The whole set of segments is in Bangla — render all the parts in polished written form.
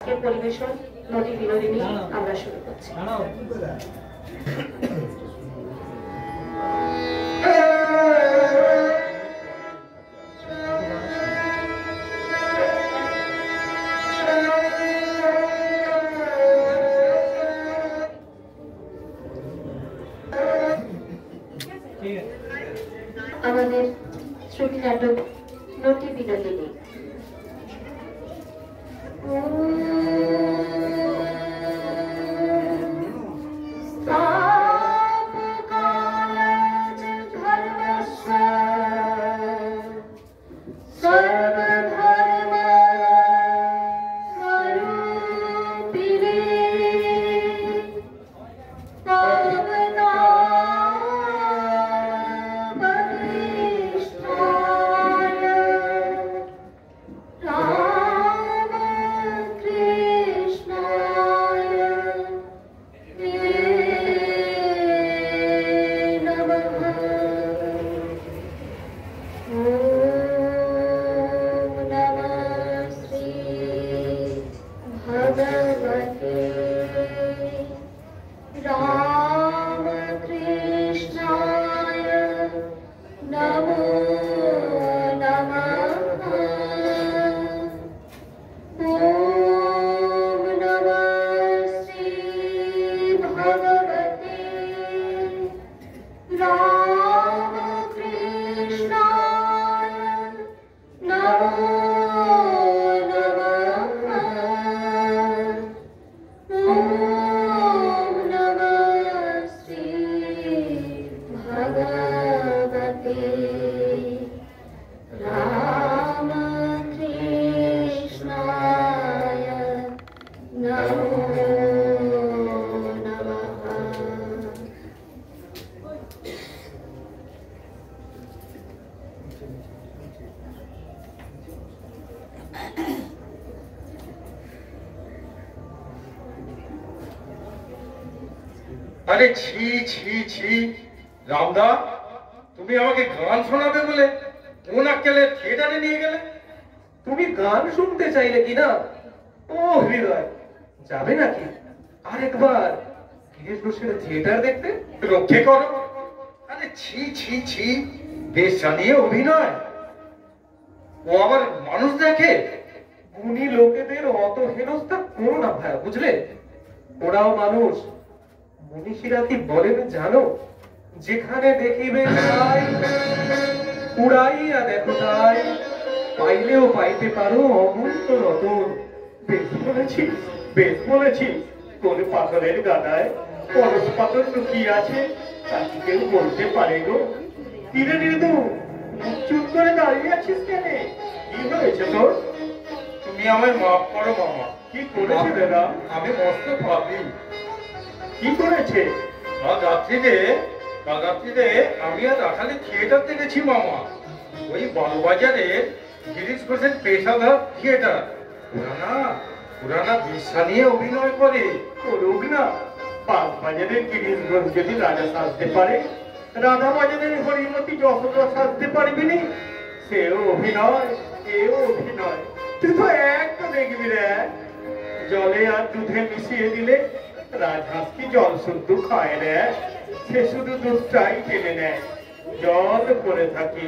পরিবেশন নটি বিনোদিনী আমরা শুরু করছি। আমাদের শ্রুতি নাটক নটি বিনোদিনী। আরে ছি ছি ছি রামদা, তুমি আমাকে গান শোনাবে বলে কোন আক্কেলে থিয়েটারে নিয়ে গেলে? তুমি গান শুনতে চাইলে কিনা? ও হৃদয়, যাবে নাকি আরেকবার গিরিশ ঘোষের থিয়েটার দেখতে? রক্ষে করো। আরে ছি ছি ছি, বেশ জানিয়ে অভিনয়। ও আবার মানুষ দেখে। গুণী লোকেদের অত হেনস্থা করো না ভাইয়া, বুঝলে? ওরাও মানুষ। মনীষীরাতি বলেন জানো, যেখানে দেখিবে তাই উড়াইয়া দেখো তাই, পাইলেও পাইতে পারো অমূল্য রতন। বেশ বলেছিস, বেশ বলেছিস। কোন পাথরের গাদায় পরশ পাথর লুকিয়ে আছে তা কি কেউ বলতে পারে গো? তীরে নির্দু চুপ করে দাঁড়িয়ে আছিস কেন? কি হয়েছে তোর? তুমি আমায় মাফ করো মামা। কি করেছে দাদা? আমি মস্ত ভাবি। কি করেছে? কাল রাত্রিরে আমি আর রাখালে থিয়েটার দেখেছি মামা। ওই বালুবাজারে গিরিশ ঘোষের পেশাদার থিয়েটার। পুরানা বিশ্বা নিয়ে অভিনয় করে। করুক না, বাজারের গিরিশ ঘোষ যদি রাজা সাজতে পারে, রাধা বাজারের হরিমতি যশোদা সাজতে পারবি নি? সেও অভিনয়, এও অভিনয়। তুই তো একটা দেখবি রে, জলে আর দুধে মিশিয়ে দিলে রাজহাঁস কি জল শুদ্ধ খায় রে? সে শুধু দুধটাই টেনে নেয়, জল করে থাকি।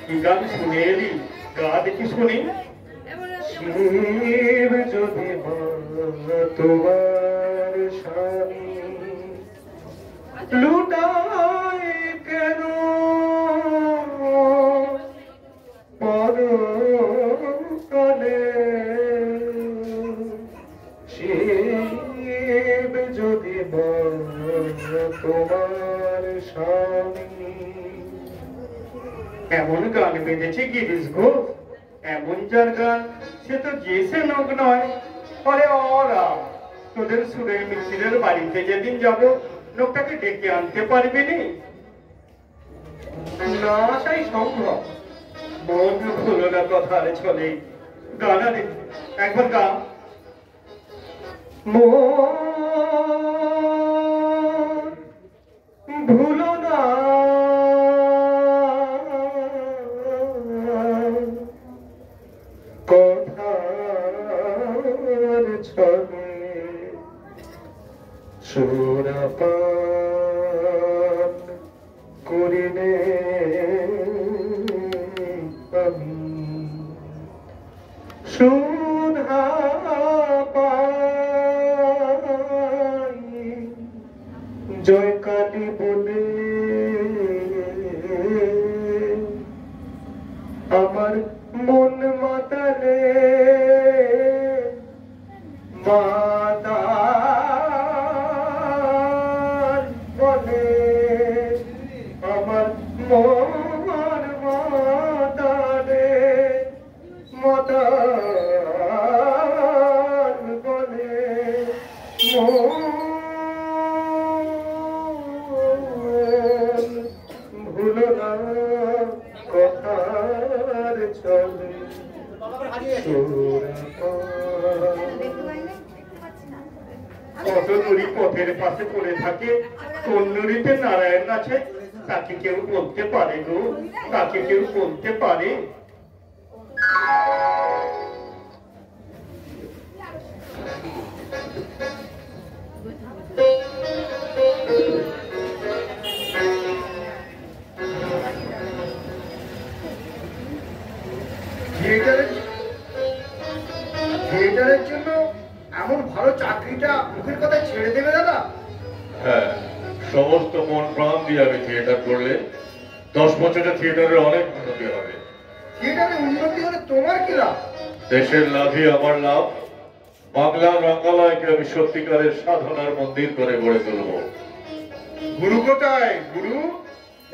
কি গান শুনে এলি? গা দেখি শুনি। শিব যদি তোমার স্বামী লুটায় কেন পরকালে, শিব যদি তোমার স্বামী। এমন গান বেঁধেছে গিরিশ ঘোষ, এমন যার গান সে তো গেছে লোক নয়। আরে ওরা তোদের সুরের মিস্ত্রির বাড়িতে যেদিন যাব, লোকটাকে ডেকে আনতে পারবি নি? না আসাই সম্ভব। মন ভুলো না কথা চলে। গানা দে, একবার গা। ভুলো না কথা ছলে সুরাপান করিলে আমি সুধা পাই জয় কালী বলে আমার মন মাতালে মাতাল বলে আমার মন মাতালে মাতাল বলে ভুলো না কথার চলে কত নুড়ি পথের পাশে পড়ে থাকে, কোন নুড়িতে নারায়ণ আছে তাকে কেউ বলতে পারে গো, তাকে কেউ বলতে পারে? থিয়েটারের জন্য এমন ভালো চাকরিটা মুখের কথা ছেড়ে দেবে দাদা? হ্যাঁ, সমস্ত মন প্রাণ দিয়ে আমি থিয়েটার করলে 10 বছরে থিয়েটারের অনেক উন্নতি হবে। থিয়েটারের উন্নতি হলে তোমার কি লাভ? দেশের লাভই আমার লাভ। বাংলার রঙ্গালয়কে আমি সত্যিকারের সাধনার মন্দির করে গড়ে তুলব। গুরু কোথায়? গুরু,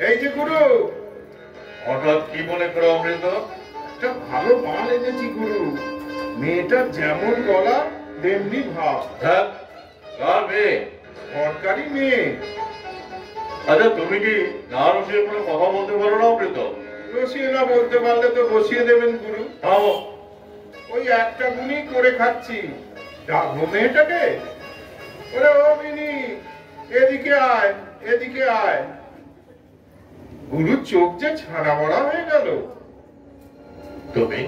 এই যে গুরু। হঠাৎ কি মনে করো অমৃত? একটা ভালো মাল এনেছি গুরু। মেয়েটার যেমন গলা তেমনি ভাব। হ্যাঁ, কার মেয়ে? সরকারি মেয়ে। আচ্ছা, তুমি কি না রসিয়ে কোনো কথা বলতে পারো না অমৃত? বসিয়ে না বলতে পারলে তো বসিয়ে দেবেন গুরু। থামো। ওই একটা গুণই করে খাচ্ছি। ডাকবো মেয়েটাকে? ওরে ও মিনি, এদিকে আয়, এদিকে আয়। গুরুর চোখ যে ছাড়া বড়া হয়ে গেল। তুমি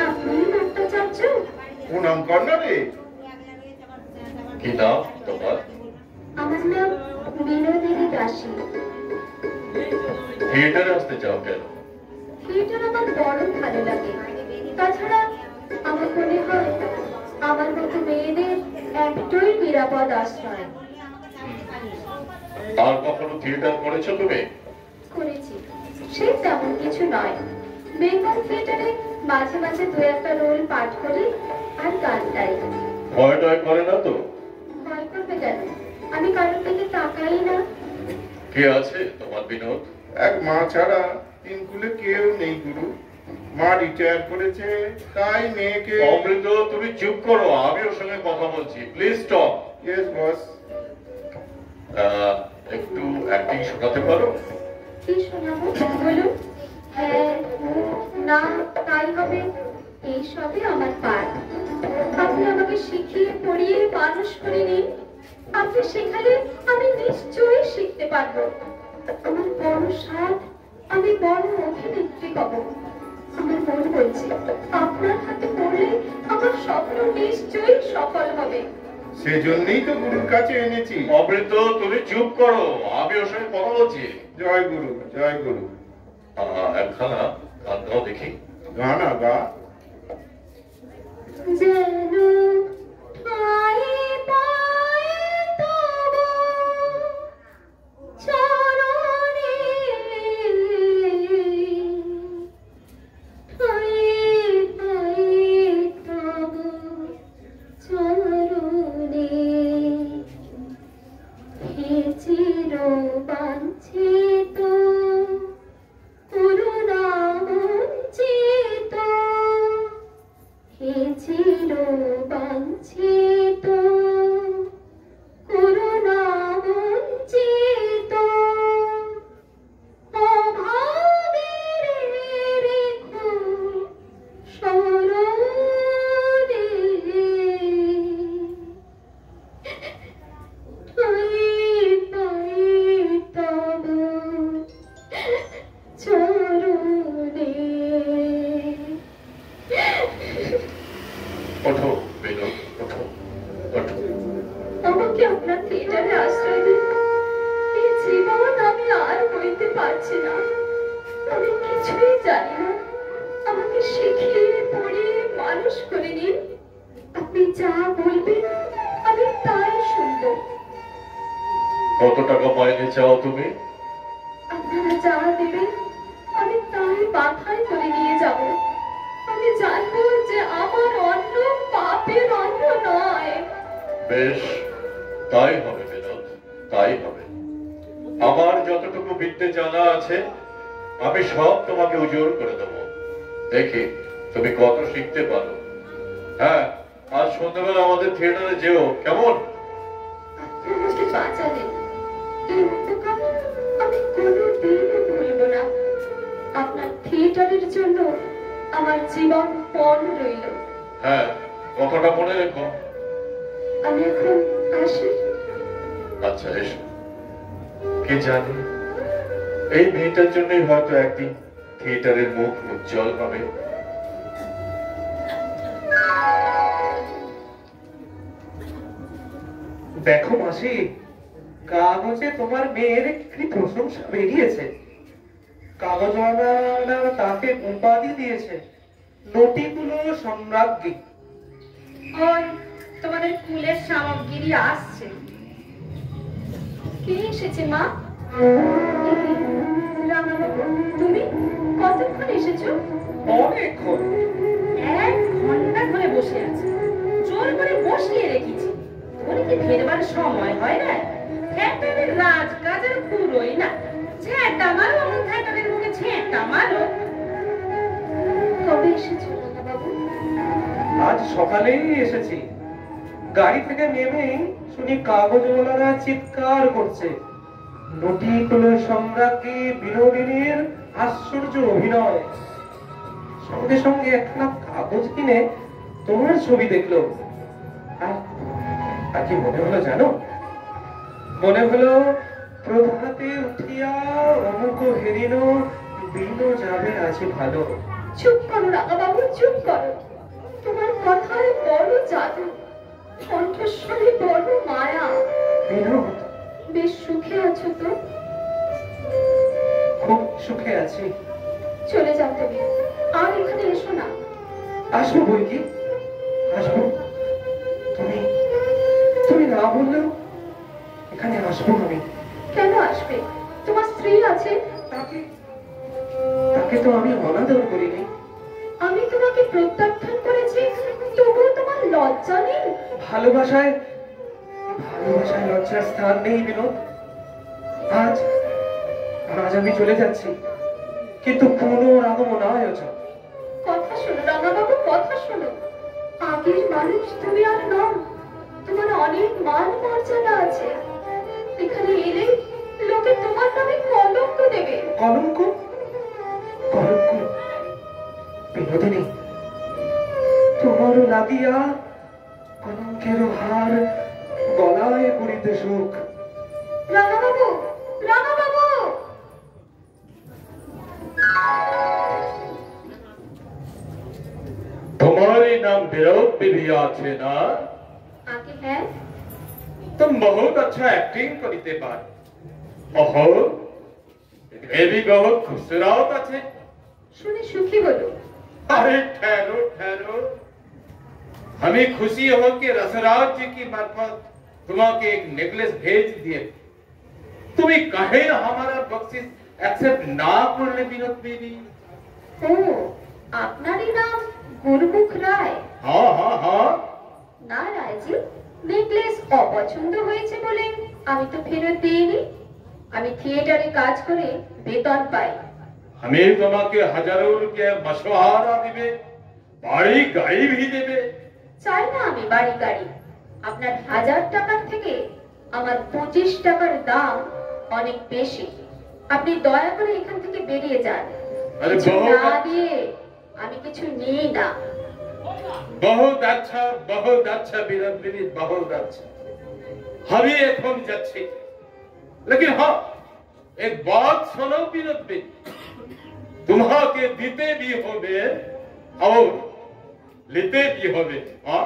আপনি ভট্টাচার্য? প্রণাম কর না রে। কি নাম তোমার? আমার নাম বিনোদিনী দাসী। থিয়েটারে আসতে চাও কেন? থিয়েটার আমার বড় ভালো লাগে। তাছাড়া আমার মনে হয় আমার মতো মেয়েদের একটাই নিরাপদ আশ্রয়। আর কখনো থিয়েটার করেছো তুমি? করেছি, সে তেমন কিছু নয়। বেঙ্গল থিয়েটারে মাঝে মাঝে দু একটা রোল পাঠ করি আর গান গাই। ভয় টয় করে না তো? ভয় করবে কেন? আমি কারোর দিকে তাকাই না। কে আছে তোমার বিনোদ? এক মা ছাড়া তিন কুলে কেউ নেই গুরু। মা রিটায়ার করেছে, তাই মেয়েকে। অমৃত, তুমি চুপ করো, আমি ওর সঙ্গে কথা বলছি। Please stop. Yes boss. একটু অ্যাক্টিং শোনাতে পারো? কি শোনাবো বলুন? হ্যাঁ, না, তাই হবে। এই সবই আমার পাঠ। আপনি আমাকে শিখিয়ে পড়িয়ে মানুষ করে নিন। আপনি শেখালে আমি নিশ্চয়ই শিখতে পারবো। আমার বড় সাধ, আমি বড় অভিনেত্রী হব। আমার মন বলছে আপনার হাতে পড়লে আমার স্বপ্ন নিশ্চয়ই সফল হবে। সেজন্যই তো গুরুর কাছে এনেছি। অমৃত, তুমি চুপ করো, আমি ওর সঙ্গে কথা বলছি। জয় গুরু, জয় গুরু। একখানা গান গাও দেখি। গানা গা। যেন ঠায়ে পায়ে তব চরণে, ঠায়ে পায়ে তব চরণে, হে চির বাঞ্ছিত করুণা বঞ্চিত, হে চির বাঞ্ছিত করুণা বঞ্চিত, অভাগের রেখো স্মরণে, ঠায়ে পায়ে তব চরণে। ওঠো বিনোদ। দিতে পারছি না। আমি কিছুই জানি না। আমাকে শিখিয়ে পড়িয়ে মানুষ করে নিন। আপনি যা বলবেন আমি তাই শুনবো। কত টাকা মাইনে চাও তুমি? আপনারা যা দেবেন আমি তাই মাথায় করে নিয়ে যাব। আমি জানবো যে আমার অন্ন পাপের অন্ন নয়। বেশ, তাই হবে বিনোদ, তাই হবে। আমার যতটুকু বিদ্যে জানা আছে আমি সব তোমাকে উজোর করে দেবো। দেখি তুমি কত শিখতে পারো। হ্যাঁ, আজ সন্ধ্যাবেলা আমাদের থিয়েটারে যেও, কেমন? আপনি আমাকে বাঁচালেন। এই উপকার আমি কোনোদিনও ভুলব না। আপনার থিয়েটারের জন্য আমার জীবন পণ রইল। হ্যাঁ, কথাটা মনে রেখো। আমি এখন আসি। আচ্ছা, এসো। কে জানে, এই মেয়েটার জন্যই হয়তো একদিন থিয়েটারের মুখ উজ্জ্বল হবে। দেখো মাসি, কাগজে তোমার মেয়ের কি প্রশংসা বেরিয়েছে। কাগজওয়ালা তাকে উপাধি দিয়েছে নটিগুলো সম্রাজ্ঞী। ওই তোমাদের কুলের সামগ্রী আসছে। কে এসেছে মা? রামাবাবু, তুমি কতক্ষণ এসেছো? অনেকক্ষণ। 1 ঘন্টা ধরে বসে আছে, জোর করে বসিয়ে রেখেছি। তোর কি ফেরবার সময় হয় না? থিয়েটারের রাজ কাজের পুরোই না। ঝেঁটা মারো, থিয়েটারের মুখে ঝেঁটা মারো। কবে এসেছো রামাবাবু? আজ সকালেই এসেছি। গাড়ি থেকে নেমেই শুনি কাগজওয়ালারা চিৎকার করছে নটিগুলো সম্রাজ্ঞী বিনোদিনীর আশ্চর্য অভিনয়। সঙ্গে সঙ্গে একখানা কাগজ কিনে তোমার ছবি দেখলো। আর কি মনে হলো জানো? মনে হলো প্রভাতে উঠিয়া অমুক হেরিল বিনো যাবে আছে ভালো। চুপ করো রামাবাবু, চুপ করো। তোমার কথায় বড় জাদু, কণ্ঠস্বরে বড় মায়া। বিনোদ, বেশ সুখে আছো তো? খুব সুখে আছি। চলে যাও তুমি, আর এখানে এসো না। আসবো বই কি, আসবো। তুমি তুমি না বললেও এখানে আসবো আমি। কেন আসবে? তোমার স্ত্রী আছে। তাকে তাকে তো আমি অনাদর করিনি। আমি তোমাকে প্রত্যাখ্যান করেছি, তবুও তোমার লজ্জা নেই? ভালোবাসায় ভালোবাসায় লজ্জার স্থান নেই বিনোদ। আজ আজ আমি চলে যাচ্ছি, কিন্তু পুনরাগমন আয়োজন। কথা শোনো রামাবাবু, কথা শোনো। আগের মানুষ তুমি আর নও। তোমার অনেক মান মর্যাদা আছে। এখানে এলে লোকে তোমার নামে কলঙ্ক দেবে। কলঙ্ক? কলঙ্ক? বিনোদিনী, তোমারও লাগিয়া কলঙ্কের হার গলায় পড়িতে সুখ। রামাবাবু, রামাবাবু! तुम्हारी नाम विरोध भी আছে না? আগে হ্যাঁ। तुम बहुत अच्छा एक्टिंग करते पार। ओहो, ये भी बहुत खूबसूरत আছে। শুনে সুখী হলো। अरे ठहरो ठहरो, हमें खुशी हो कि रसराज जी की मार्फत तुम्हारे एक नेकलेस भेज दिए। तुम्हें कहे हमारा बख्शिश एक्सेप्ट ना करले विनोद बेबी। ও, আপনারই নাম গুরুমুখ রায়? हाँ हाँ हाँ, না রায়জি, নেকলেস অপছন্দ হয়েছে বলে আমি তো ফেরত দিইনি। আমি থিয়েটারে কাজ করে বেতন পাই। हमें তোমাকে হাজারো রুপিয়া মশওয়ারা দিবে, বাড়ি গাড়ি भी দেবে। চাই না আমি বাড়ি গাড়ি। আপনার 1000 টাকার থেকে আমার 25 টাকার দাম অনেক বেশি। আপনি দয়া করে এখান থেকে বেরিয়ে যান। আরে কিছু বাবা, না দিয়ে আমি কিছু নিই না। बहुत अच्छा विनोद बेबी, बहुत अच्छा। हमें এখন যাচ্ছি, लेकिन हाँ एक बात सुनो विनोद बेबी, तुम्हाके দিতে भी হবে और लेते भी হবে। हाँ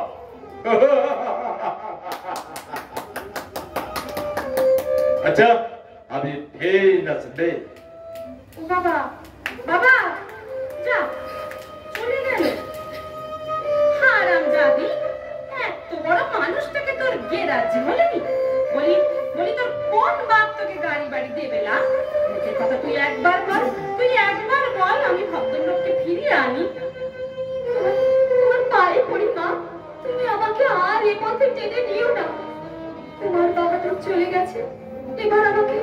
अच्छा, अभी थे नचले। বাবা বাবা যা চলে গেল হারামজাদি এত বড় মানুষটাকে তোর গেরাজি হলেনি বলি বলি তোর কোন বাপ তোকে গাড়ি বাড়ি দেবে না মুখের কথা তুই একবার বল আমি ভদ্রলোককে ফিরিয়ে আনি তোমার পায়ে পড়ি মা, তুমি আমাকে আর এ পথে টেনে নিও না। তোমার বাবাটা চলে গেছে, এবার আমাকে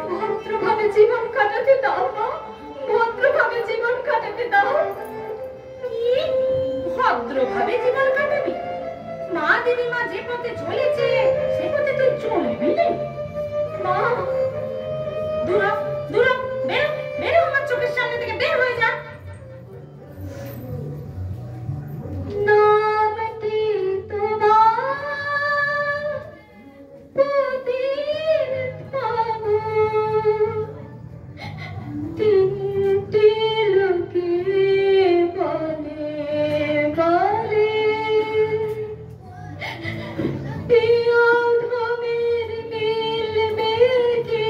ভদ্রভাবে জীবন কাটাতে দাও মা, ভদ্রভাবে জীবন কাটাতে দাও। কি ভদ্রভাবে জীবন কাটাবি? মা দেবী মা যে পথে চলেছে সে পথে তুই চলবি না মা, দূর হ, দূর হ, বেরো বেরো আমার চোখের সামনে থেকে বের হয়ে যা। নামটি তোমার প্রদীপ বাবু, তিনটি লোকে বলে বলে প্রিয় ধমের মিলবে কি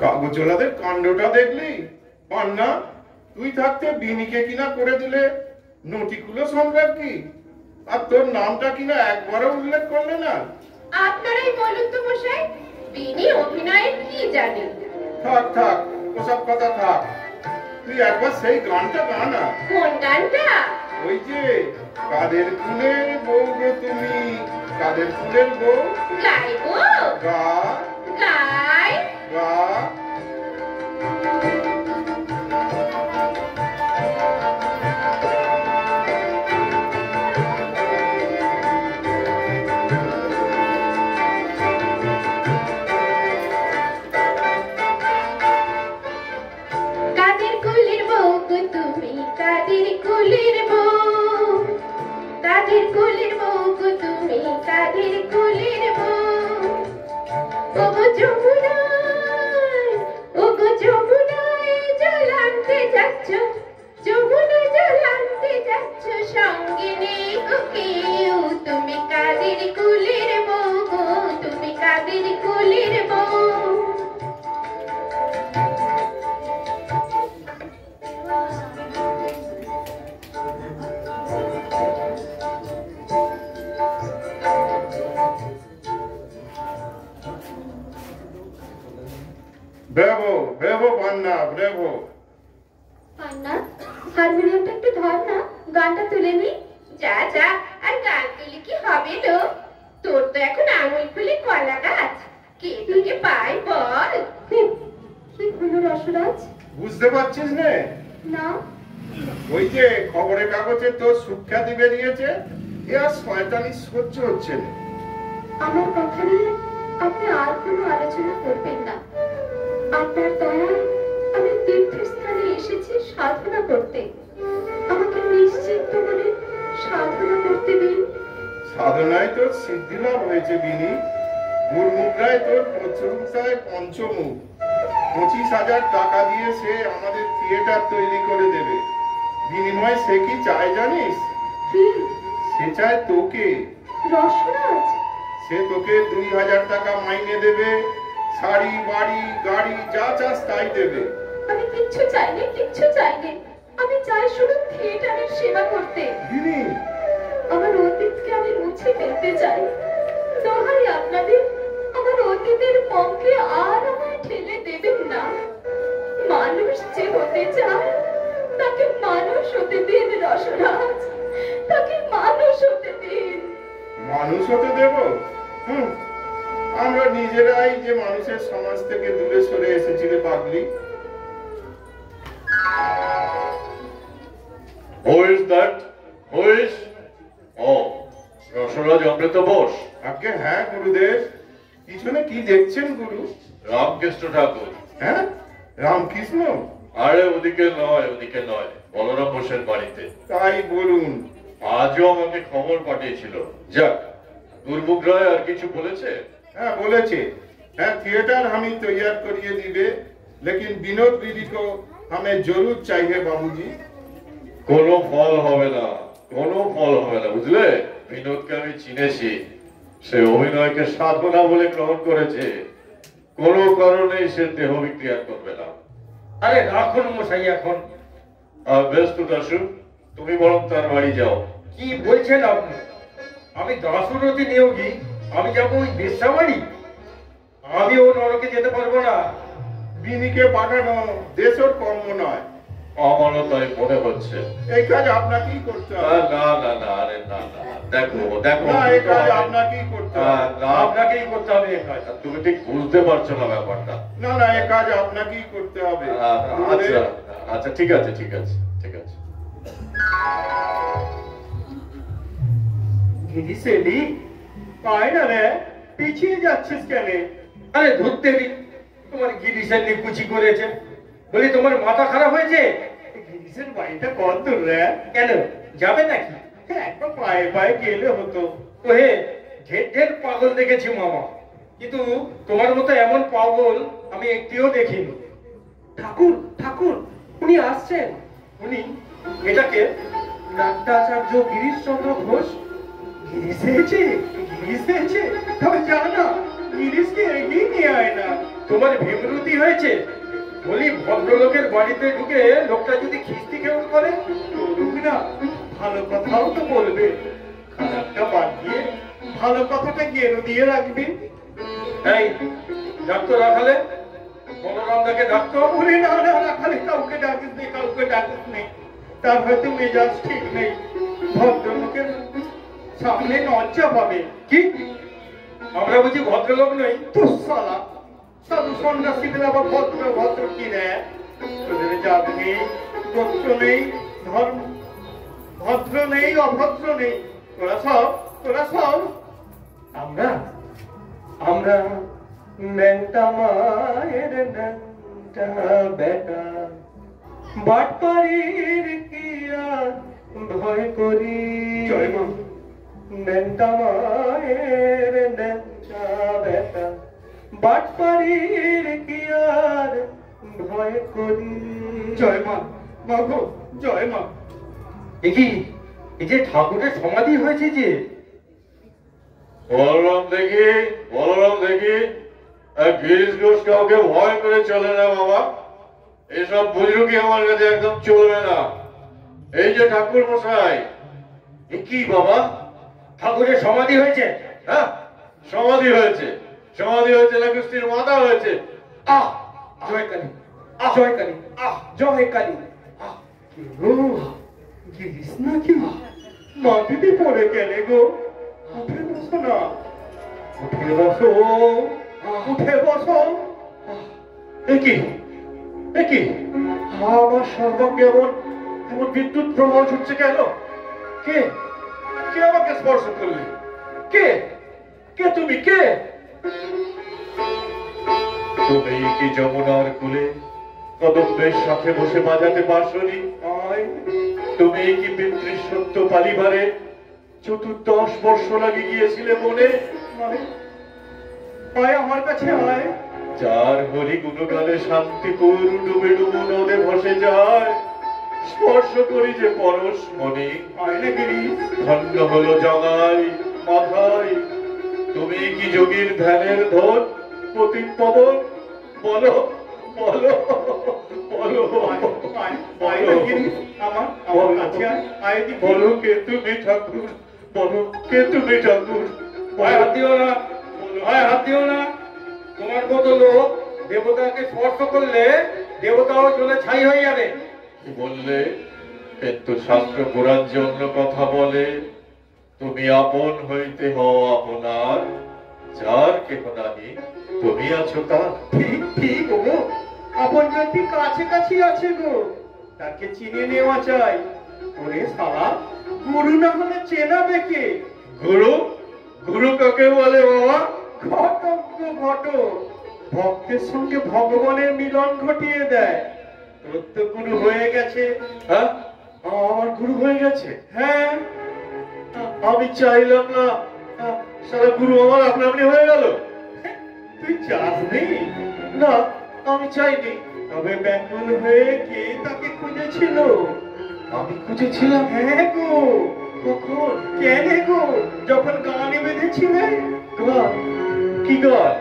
কাগজওয়ালাদের কাণ্ডটা দেখলি? পান্না, তুই থাকতে বিনিকে কিনা করে দিলে নটিকুলো সম্রাট কি, আর তোর নামটা কিনা একবারও উল্লেখ করলে না। আপনারাই বলুন তো মশাই, বিনি অভিনয়ে কি জানেন? থাক থাক, ওসব কথা থাক, তুই একবার সেই গানটা গা না। কোন গানটা? ওই যে কাদের কুলের বউ গো তুমি, কাদের কুলের বউ, গাইবো? গা গাই? গা। কাদের কুলের বউ গো তুমি, কাদের কুলের বউ, কাদের কুলের বউ গো তুমি, কাদের কুলের বউ। ওগো যমুনায়, ওগো যমুনায় জল আনতে যাচ্ছ, যমুনায় জল আনতে যাচ্ছ, সঙ্গে নেই গো কেউ, তুমি কাদের কুলের বউ গো, তুমি কাদের কুলের বউ। ব্রেভো ব্রেভো পান্না, ব্রেভো। পান্না, হারমোনিয়ামটা একটু ধর না, গানটা তুলে নি। যা যা, আর গান তুলে কি হবে লো, তোর তো এখন আঙুল ফুলে কলা গাছ, কে তোকে পাই বল। কি হলো রসরাজ? বুঝতে পারছিস নে? না। ওই যে খবরের কাগজে তোর সুখ্যাতি বেরিয়েছে, এ আর শয়তানি সহ্য হচ্ছে না। আমার কথা নিয়ে আপনি আর কোনো আলোচনা করবেন না। আপনার দয়ায় আমি তীর্থস্থানে এসেছি সাধনা করতে, আমাকে নিশ্চিন্ত মনে সাধনা করতে দিন। সাধনায় তোর সিদ্ধি লাভ হয়েছে বিনি, গুরমুদ্রায় তোর প্রচুরতায় পঞ্চমুখ, 25,000 টাকা দিয়ে সে আমাদের থিয়েটার তৈরি করে দেবে। বিনিময়ে সে কি চায় জানিস? কি? সে চায় তোকে। রসরাজ? সে তোকে 2,000 টাকা মাইনে দেবে, শাড়ি বাড়ি গাড়ি যা চাস তাই দেবে। আমি কিচ্ছু চাইনি, কিচ্ছু চাইনি, আমি চাই শুধু থিয়েটারের সেবা করতে। বিনি, আমার অতীতকে আমি মুছে ফেলতে চাই, দোহাই আপনাদের আমার অতীতের পক্ষে আর আমায় ঠেলে দেবেন না। মানুষ যে হতে চায় তাকে মানুষ হতে দিন রসরাজ, তাকে মানুষ হতে দিন। মানুষ হতে দেব? আমরা নিজেরাই যে মানুষের সমাজ থেকে দূরে সরে এসেছি রে পাগলি। Who is that? Who is? Oh, Rasraj অমৃত বোস। আগে হ্যাঁ গুরুদেব, পিছনে কি দেখছেন গুরু? রামকৃষ্ণ ঠাকুর। হ্যাঁ, রামকৃষ্ণ? আরে ওদিকে নয় বলরাম বোসের বাড়িতে। তাই বলুন। আজও আমাকে খবর পাঠিয়েছিল। যাক, দুর্মুখ রায় আর কিছু বলেছে? হ্যাঁ বলেছে, হ্যাঁ थिएटर हमें तैयार करिए दिबे, लेकिन विनोद दीदी को हमें जरूर चाहिए बाबूजी। কোনো ফল হবে না, বুঝলে? বিনোদকে আমি চিনেছি, সে অভিনয়কে সাধনা বলে গ্রহণ করেছে, কোনো কারণেই সে দেহ বিক্রিয়া করবে না। আরে রাখুন মশাই এখন। আর বেশ তো দাসু, তুমি বরং তার বাড়ি যাও। কি বলছেন আপনি? আমি দাসুরতি নিয়োগী, আমি যাবো ওই বেশ্যা বাড়ি? আমি ও নরকে যেতে পারবো না। বিনিকে পাঠানো দেশের কর্ম নয়। আমারও তাই মনে হচ্ছে। এই কাজ আপনাকেই করতে হবে। না, দেখো না, এই কাজ আপনাকেই করতে হবে। আপনাকেই করতে হবে এই কাজ। তুমি ঠিক বুঝতে পারছো না ব্যাপারটা। না, এই কাজ আপনাকেই করতে হবে। আচ্ছা ঠিক আছে। গিরিশেলি, পায় না রে, পিছিয়ে যাচ্ছিস কেন? আরে ধরতে দি, তোমার গিরিশের নিকুচি করেছে বলি তোমার মাথা খারাপ হয়েছে? গিরিশের বাড়িটা কত দূর রে? কেন যাবে নাকি? একবার পায়ে পায়ে গেলে হতো। ওহে, ঢের পাগল দেখেছি মামা, কিন্তু তোমার মতো এমন পাগল আমি একটিও দেখিনি। ঠাকুর, উনি আসছেন। উনি? এটাকে? নাট্যাচার্য গিরিশচন্দ্র ঘোষ। গিরিশ এসেছে? তবে জানা, গিরিশকে এগিয়ে নিয়ে আয় না। তোমার বিমরুতি হয়েছে? বলি ভদ্রলোকের বাড়িতে ঢুকে লোকটা যদি খিস্তি কেমন করে? করুক না, ভালো কথাও তো বলবে। খারাপটা বাদ দিয়ে ভালো কথাটা গেরো দিয়ে রাখবি। এই ডাক্তার রাখালে, বলরামদাকে ডাক্তার। ওরে না, রাখালে কাউকে ডাকিস নেই। তার হয়তো মেজাজ ঠিক নেই। ভদ্রলোকের সামনে লজ্জা পাবে। কি? আমরা বুঝি ভদ্রলোক নই? তো সালা, সাধু সন্ন্যাসীদের আবার ভদ্র কি রে? তোদের জাত নেই, গোত্র নেই, ধর্ম, ভদ্র নেই, অভদ্র নেই। তোরা সব আমরা ন্যাংটা মায়ের ন্যাংটা বেটা, বাটপাড়ির কি আর ভয় করি? জয় মা। ন্যাংটা মায়ের ন্যাংটা বেটা, বাটপাড়ির কি আর ভয় করি? জয় মা, গো জয় মা। দেখি, এই যে ঠাকুরের সমাধি হয়েছে যে। বলরাম দেখি, গিরিশ ঘোষ কাউকে ভয় করে চলে না বাবা। এসব বুজরুকি আমার কাছে একদম চলবে না। এই যে ঠাকুর মশাই। কি বাবা, ঠাকুরের সমাধি হয়েছে? হ্যাঁ, সমাধি হয়েছে না, কুস্তির মাথা হয়েছে। জয় কালী। গিরিশ নাকি মাটিতে পড়ে গেলে গো? উঠে বসো না, উঠে বসো। কি আমার সর্বাঙ্গে এমন বিদ্যুৎ প্রবাহ ছুটছে কেন? কে আমাকে স্পর্শ করলে? কে তুমি? তুমি কি যমুনার কূলে কদম্বের সাথে বসে বাজাতে পারছনি? তুমি কি পিতৃসত্য পালিবারে 14 বর্ষ লাগে গিয়েছিলে মনে? আমার কাছে আয়। যার হরি গুণগানে শান্তিপুর ডুবে নদে ভসে যায়, স্পর্শ করি যে পরশ মনে। ধন্য হলো জগাই মাথায়। তুমি কি যোগীর ধ্যানের ধন প্রতি পবন? বলো কে তুমি ঠাকুর? হাত দিও না। তোমার মতো লোক দেবতাকে স্পর্শ করলে দেবতাও চলে ছাই হয়ে যাবে। কি বললে? কিন্তু শাস্ত্র পুরাণ যে অন্য কথা বলে। তুমি আপন হইতে হও আপনার, যার কেহ নাহি তুমি আছো তার। ঠিক গো, আপন ব্যক্তি কাছে আছে গো, তাকে চিনে নেওয়া চাই। ওরে শালা, গুরু না হলে চেনাবে কে? গুরু কাকে বলে বাবা? ঘটক, ভক্তের সঙ্গে ভগবানের মিলন ঘটিয়ে দেয়। তোর তো গুরু হয়ে গেছে। হ্যাঁ, আমার গুরু হয়ে গেছে। হ্যাঁ, আমি চাইলাম না, সারা গুরু আমার আপনা আপনি হয়ে গেল। তুই চাসনি? না, আমি চাইনি। তবে ব্যাকুল হয়ে কে তাকে খুঁজেছিল? আমি খুঁজেছিলাম। হ্যাঁ গো। কখন? কেন গো? যখন গানে বেঁধেছিলে। গান? কি গান?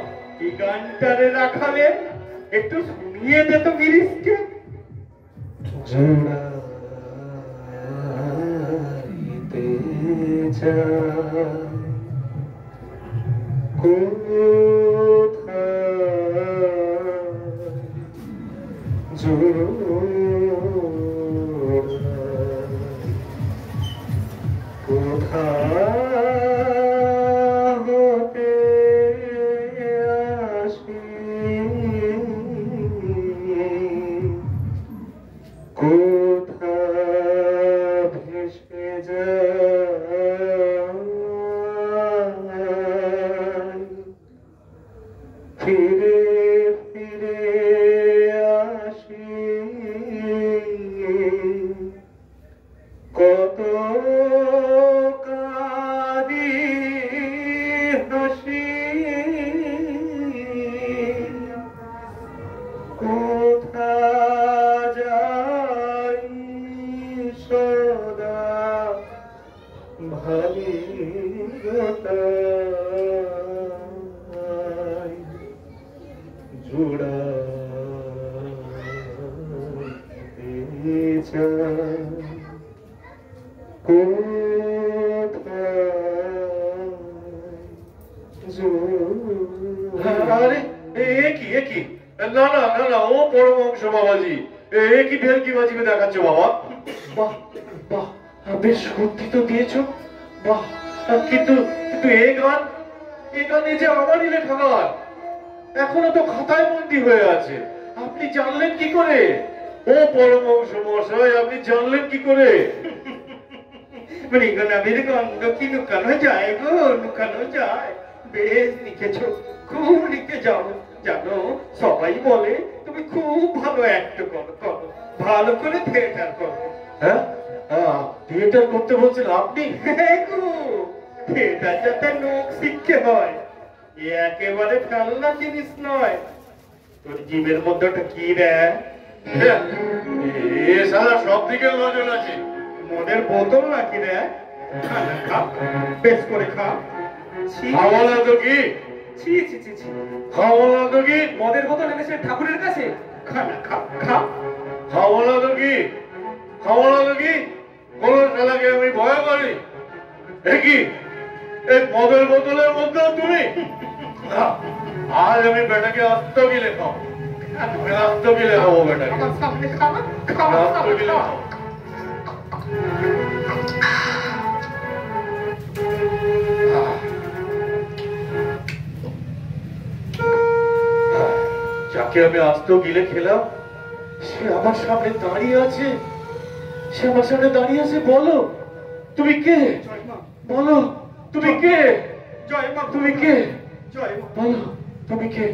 এই গানটারে রাখালে একটু শুনিয়ে দে তো গিরিশকে। জোড়াইতে যায় হতে আসি কোথা ভেসে যায় ফিরে ফিরে আসি কত কাঁদি হাসি কোথা যাই সদা ভাবি জোড়াইতে যায় আরে এ কি না না না না, ও পরমহংস বাবাজি, এ কি ভেলকি বাজিবে দেখাচ্ছ বাবা? বাহ বাহ, বেশ সত্যি তো দিয়েছো। বাহ, কিন্তু কিন্তু এই গান যে আমারই লেখা গান, এখনো তো খাতায় বন্দী হয়ে আছে। আপনি জানলেন কি করে? ও পরমহংস মহাশয়, আপনি জানলেন কি করে? মৃগনাভের গন্ধ কি লুকানো যায় গো? লুকানো যায়? বেশ লিখেছো, খুব লিখে যাও। জানো, সবাই বলে তুমি খুব ভালো অ্যাক্ট করো, ভালো করে থিয়েটার করো। হ্যাঁ, থিয়েটার করতে বলছেন আপনি? হ্যাঁ গো, থিয়েটার যাতে লোক শিখতে হয়, এ একেবারে ফেলনা জিনিস নয়। তোর জীবের মধ্যেটা কি রে? এ সারা সব দিকে নজর আছে। মদের বোতল নাকি রে? খা না, খা, বেশ করে খা। ছি খাওয়া না তো কি? ছি ছি ছি ছি। খাওয়া না তো কি? মদের বোতল এনেছে ঠাকুরের কাছে। খা না, খা, খা। খাওয়া না তো কি? খাওয়া না তো কি? কোন শালাকে আমি ভয় করি? এ কি, এই মদের বোতলের মধ্যেও তুমি? আজ আমি বেটাকে আস্ত গিলে খাও, আমি আস্ত গিলে খাবো বেটাকে, আমার সামনে খা, খা, আস্ত খা, গিলে খা। খাও। যাকে আমি আস্ত গিলে খেলাম, সে আমার সামনে দাঁড়িয়ে আছে। সে আমার সামনে দাঁড়িয়ে আছে। বলো তুমি কে? জয় মা, বলো তুমি কে? জয় মা, তুমি কে? জয় মা। বলো তুমি কে?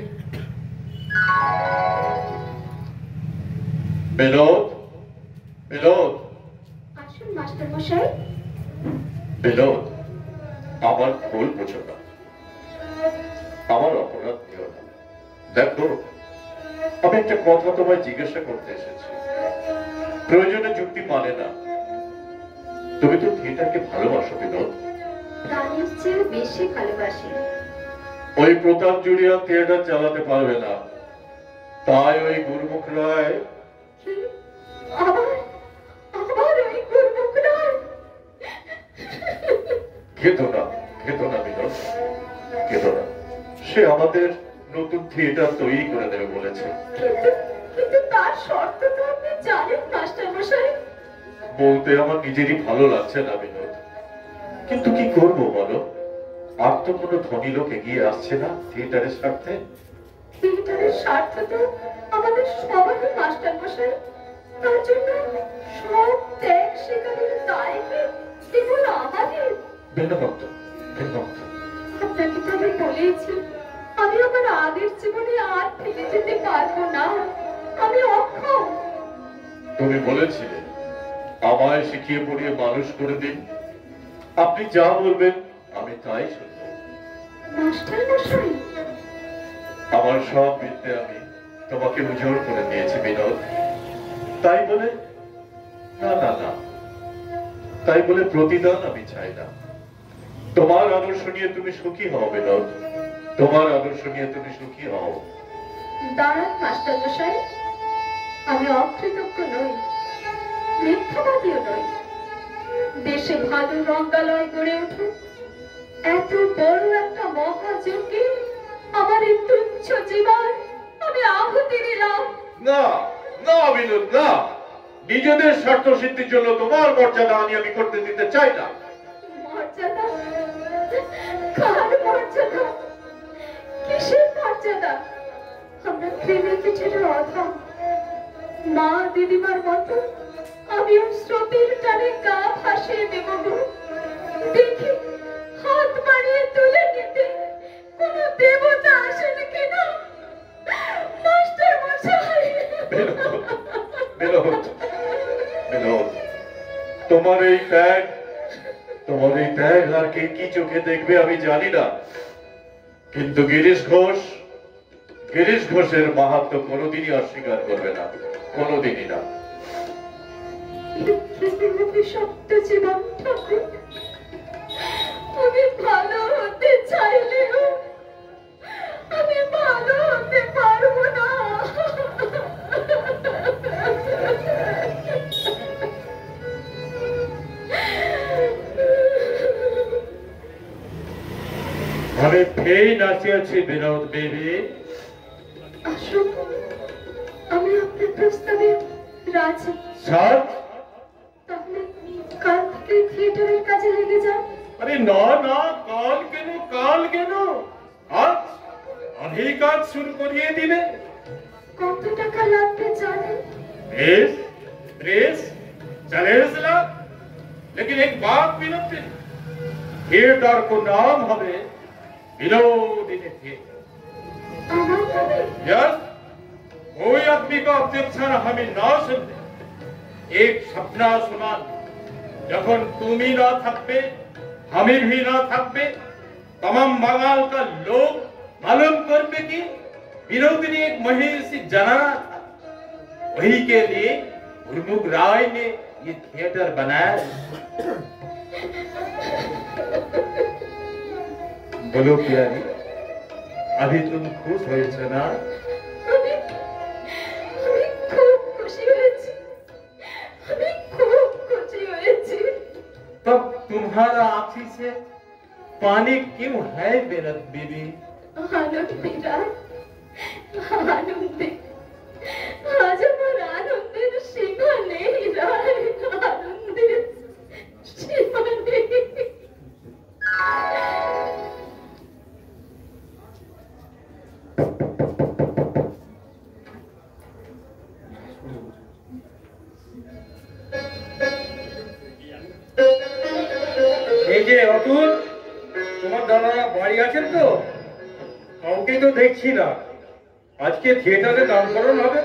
বিনোদ, বিনোদ, আসুন মাস্টার মশাই। বিনোদ, আমার ভুল বুঝো না, আমার অপরাধ দিও না। দেখো, আমি একটা কথা তোমায় জিজ্ঞাসা করতে এসেছি, প্রয়োজনে যুক্তি মানে না। তুমি তো থিয়েটারকে ভালোবাসো বিনোদ। প্রাণের চেয়ে বেশি ভালোবাসি। ওই প্রতাপ জুড়িয়া থিয়েটার চালাতে পারবে না, তাই ওই গুরুমুখ রায়। কি? আবার আবার ওই গুরুমুখ রায়? খেতো না বিনোদ, খেতো না। সে আমাদের নতুন থিয়েটার তৈরি করে দেবে বলেছে। কিন্তু কিন্তু তার শর্ত তো আপনি জানেন মাস্টার মশাই। বলতে আমার নিজেরই ভালো লাগছে না বিনোদ, কিন্তু কি করব বলো? আর তো কোনো ধনী লোক এগিয়ে আসছে না থিয়েটারের স্বার্থে। থিয়েটারের স্বার্থ তো আমাদের সবারই মাস্টার মশাই। তার জন্য সব ত্যাগ স্বীকারের দায় কি কেবল আমাদের? বিনোদ, বিনোদ, আপনাকে তো আমি বলেছি, আমি আমার আগের জীবনে আর ফিরে যেতে পারবো না। আমি অক্ষম। তুমি বলেছিলে আমায় শিখিয়ে পড়িয়ে মানুষ করে দিন। আপনি যা বলবেন আমি তাই শুনবো। মাস্টার মশাই, আমার সব বিদ্যে আমি তোমাকে উজাড় করে দিয়েছি বিনোদ। তাই বলে না না না, তাই বলে প্রতিদান আমি চাই না। তোমার আদর্শ নিয়ে তুমি সুখী হও বিনোদ, তোমার আদর্শ নিয়ে তুমি সুখী হও। দাঁড়ান মাস্টার মশাই, আমি অকৃতজ্ঞ নই, মিথ্যাবাদীও নই। দেশে ভালো রঙ্গালয় গড়ে উঠুক, এত বড় একটা মহাযজ্ঞে আমার এই তুচ্ছ জীবন আমি আহুতি দিলাম। না না বিনোদ না, নিজেদের স্বার্থ সিদ্ধির জন্য তোমার মর্যাদা আমি করতে দিতে চাই না। মর্যাদা? কার মর্যাদা? কিসের মর্যাদা? আমরা প্রেমের পিছনে অধম। মা দিদিমার মতো আমিও স্রোতের টানে গা ভাসিয়ে দেব গো। দেখি হাত বাড়িয়ে তুলে নিতে কোন দেবতা আসেন কিনা। মাস্টার মশাই, বিনোদ বিনোদ, তোমার এই ত্যাগ আর কে কি চোখে দেখবে আমি জানি না, কিন্তু গিরিশ ঘোষের মাহাত্ম কোনোদিনই অস্বীকার করবে না, কোনোদিনই না। সত্য জীবন ঠাকুর, আমি ভালো হতে চাইলেও আমি ভালো হতে পারবো না। আমি ফেই নাচিয়াছি বিনোদ বেবি। আসুন, আমি আপনার প্রস্তাবে রাজি। স্যার, তাহলে কাল থেকে থিয়েটারের কাজে লেগে যান। আরে না না, কাল কেন আজ কাজ শুরু করিয়ে দিবে। কত টাকা লাগবে জানেন? प्रेस 40 लाख। लेकिन एक बात विनोद, थिएटर को नाम हमें विनोदिनी थिएटर। আমার নামে? यस, कोई आदमी का ऑब्जेक्शन हमें ना सुनते। एक सपना सुना, যখন তুমি না থাকবে আমি भी ना থাকবে, तमाम बंगाल का लोग मालूम करবে कि विनोदिनी एक महिषी जनाना था। वही के लिए गुरमुख राय ने ये थिएटर बनाया। बोलो प्यारी, अभी तुम खुश হয়েছ না? আমি খুব খুশি হয়েছি, আমি খুব খুশি হয়েছি। तब तुम्हारा आँखी से पानी क्यों है बेरत बीबी? আনন্দে আজ আমার আনন্দের সীমা নেই রায়, আনন্দের সীমা নেই। এই যে অতুল, তোমার দাদারা বাড়ি আছেন তো? কাউকে তো দেখছি না। আজকে থিয়েটারে নামকরণ হবে।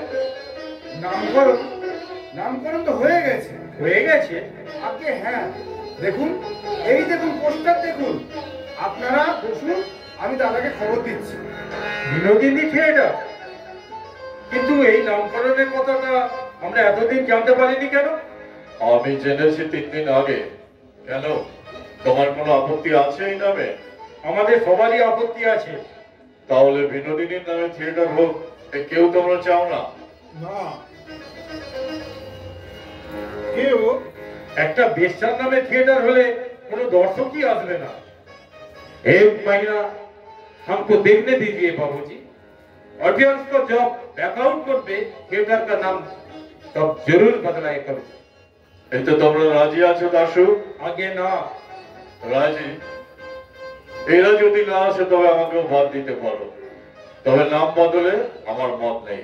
নামকরণ তো হয়ে গেছে। হয়ে গেছে? আগে হ্যাঁ, দেখুন, এই দেখুন পোস্টার দেখুন। আপনারা বসুন, আমি দাদাকে খবর দিচ্ছি। বিনোদিনী থিয়েটার? কিন্তু এই নামকরণের কথাটা আমরা এতদিন জানতে পারিনি কেন? আমি জেনেছি 3 দিন আগে। কেন, তোমার কোনো আপত্তি আছে এই নামে? আমাদের সবারই আপত্তি আছে। তাহলে বিনোদিনীর নামে থিয়েটার হোক, কেউ তোমরা চাও না? না, কেউ একটা বেশ্যার নামে থিয়েটার হলে কোনো দর্শকই আসবে না। एक महीना हमको देखने दीजिए बाबूजी। ऑडियंस को जब बैकआउट করবে থিয়েটার का नाम तब जरूर बदलाए करो। এতে তোমরা রাজি আছো দাশু? आगे ना। রাজি? এরা যদি না আসে তবে আমাকেও বাদ দিতে পারো, তবে নাম বদলে আমার মত নেই।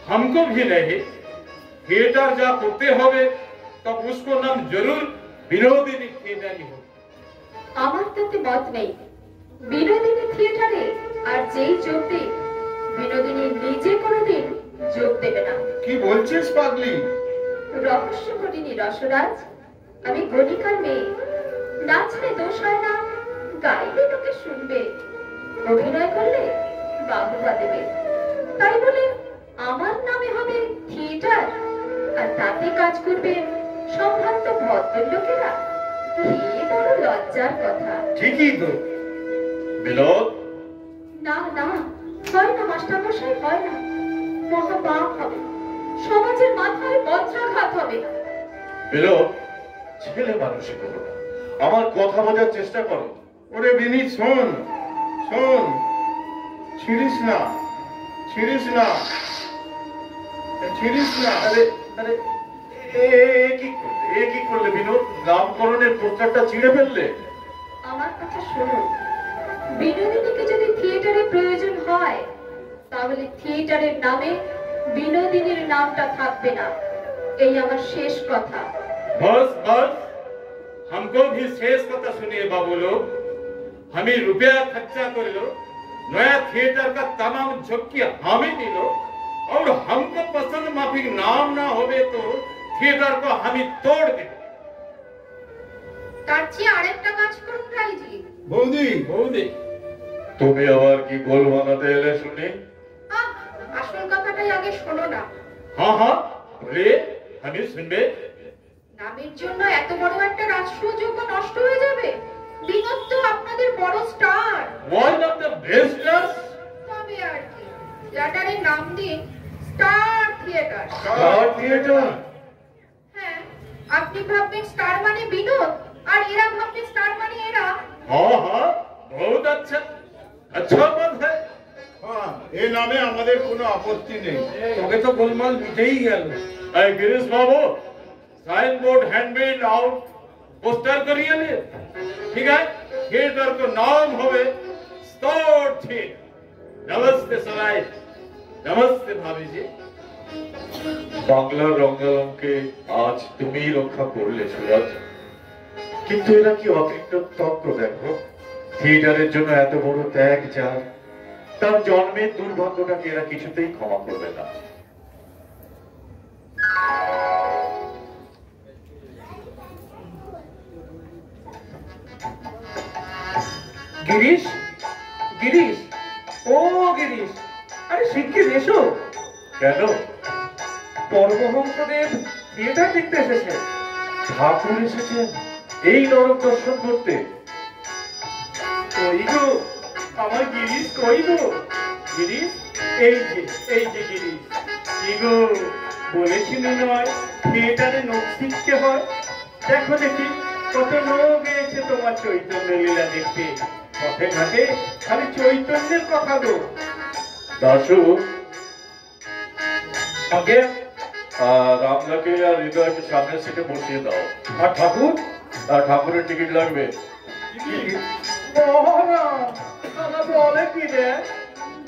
हमको भी नहीं। थिएटर जा करते হবে तब उसको नाम जरूर विनोदिनी थिएटर ही हो। আমার তাতে মত নেই। বিনোদিনী থিয়েটারে আর যেই যোগ দেয়, বিনোদিনী নিজে কোনোদিন যোগ দেবে না। কি বলছিস পাগলি? রহস্য ঘটিনী রসরাজ, আমি গণিকার মেয়ে। নাচলে দোষ হয় না, গাইলে লোকে শুনবে, অভিনয় করলে বাহুবা দেবে। তাই বলে আমার নামে হবে থিয়েটার, আর তাতে কাজ করবে সম্ভ্রান্ত ভদ্রলোকেরা? এ বড় লজ্জার কথা। ঠিকই তো। বিনোদ, না না, হয় না মাস্টার মশাই, হয় না। মহা পাপ হবে, সমাজের মাথায় বজ্রাঘাত হবে। বিনোদ, ছেলে মানুষই করো না, আমার কথা বোঝার চেষ্টা করো। ওরে বিনি, শোন শোন, ছিড়িস না, ছিড়িস না, ছিড়িস না। আরে আরে, এ কি করলে বিনোদ? নামকরণের পোস্টারটা ছিঁড়ে ফেললে? আমার কথা শুনুন, বিনোদিনীকে যদি থিয়েটারে প্রয়োজন হয়, তাহলে থিয়েটারের নামে বিনোদিনীর নামটা থাকবে না। এই আমার শেষ কথা। बस बस, हमको भी शेष कथा सुनिए बाबू लोग। हमें रुपया खर्चा कर लो, नया थिएटर का तमाम झोंकी हमें मिलो, और हमको पसंद माफिक नाम ना होवे तो थिएटर को हम तोड़ दे। তার চেয়ে আরেকটা কাজ করুন রাইজি। বৌদি, बौदी, তুমি আবার কি গোল বানাতে এলে শুনি? আসল কথাটাই আগে শোনো না। हाँ हाँ बोलिए, हमें सुनबे। নামের জন্য এত বড় একটা রাজসুযোগ নষ্ট হয়ে যাবে। বিনোদ তো আপনাদের বড় star. One of the best stars, তবে আর কি, থিয়েটারের নাম দিন স্টার থিয়েটার। Star theatre? হ্যাঁ, আপনি ভাববেন স্টার মানে বিনোদ, আর এরা ভাববে স্টার মানে এরা। हाँ हाँ बहुत अच्छा, अच्छा बात है। হ্যাঁ, এই নামে আমাদের কোনো আপত্তি নেই। তবে তো গোলমাল মিটেই গেল। अरे गिरीश बाबू, sign board handbill out, poster करिए ले। ठीक है, थिएटर को नाम होवे स्टार थिएटर। नमस्ते सराय, नमस्ते भाभी जी। বাংলার রঙ্গালঙ্কে আজ তুমিই রক্ষা করলে সুরাজ, কিন্তু এরা কি অতিরিক্ত তত্ত্ব দেখো। থিয়েটারের জন্য এত বড় ত্যাগ যার, তার জন্মের দুর্ভাগ্যটাকে এরা কিছুতেই ক্ষমা করবে না। গিরিশ, গিরিশ, ও গিরিশ, আরে শিগগির এসো। কেন? পরমহংসদেব থিয়েটার দেখতে এসেছে। ঠাকুর এসেছেন এই নরক দর্শন করতে? কই গো আমার গিরিশ, কই গো গিরিশ? এই যে গিরিশ। কি গো, বলেছিলি নয় থিয়েটারে নোক শিখতে হয়? দেখো দেখি কত লোক এসে তোমার চৈতন্য লীলা দেখতে। পথে ঘাটে খালি চৈতন্যের কথা গো। দাশু, আগে রামলাকে আর হৃদয়কে সামনের সিটে বসিয়ে দাও। আর ঠাকুর? আর ঠাকুরের টিকিট লাগবে। আমার বলে কি দেখ,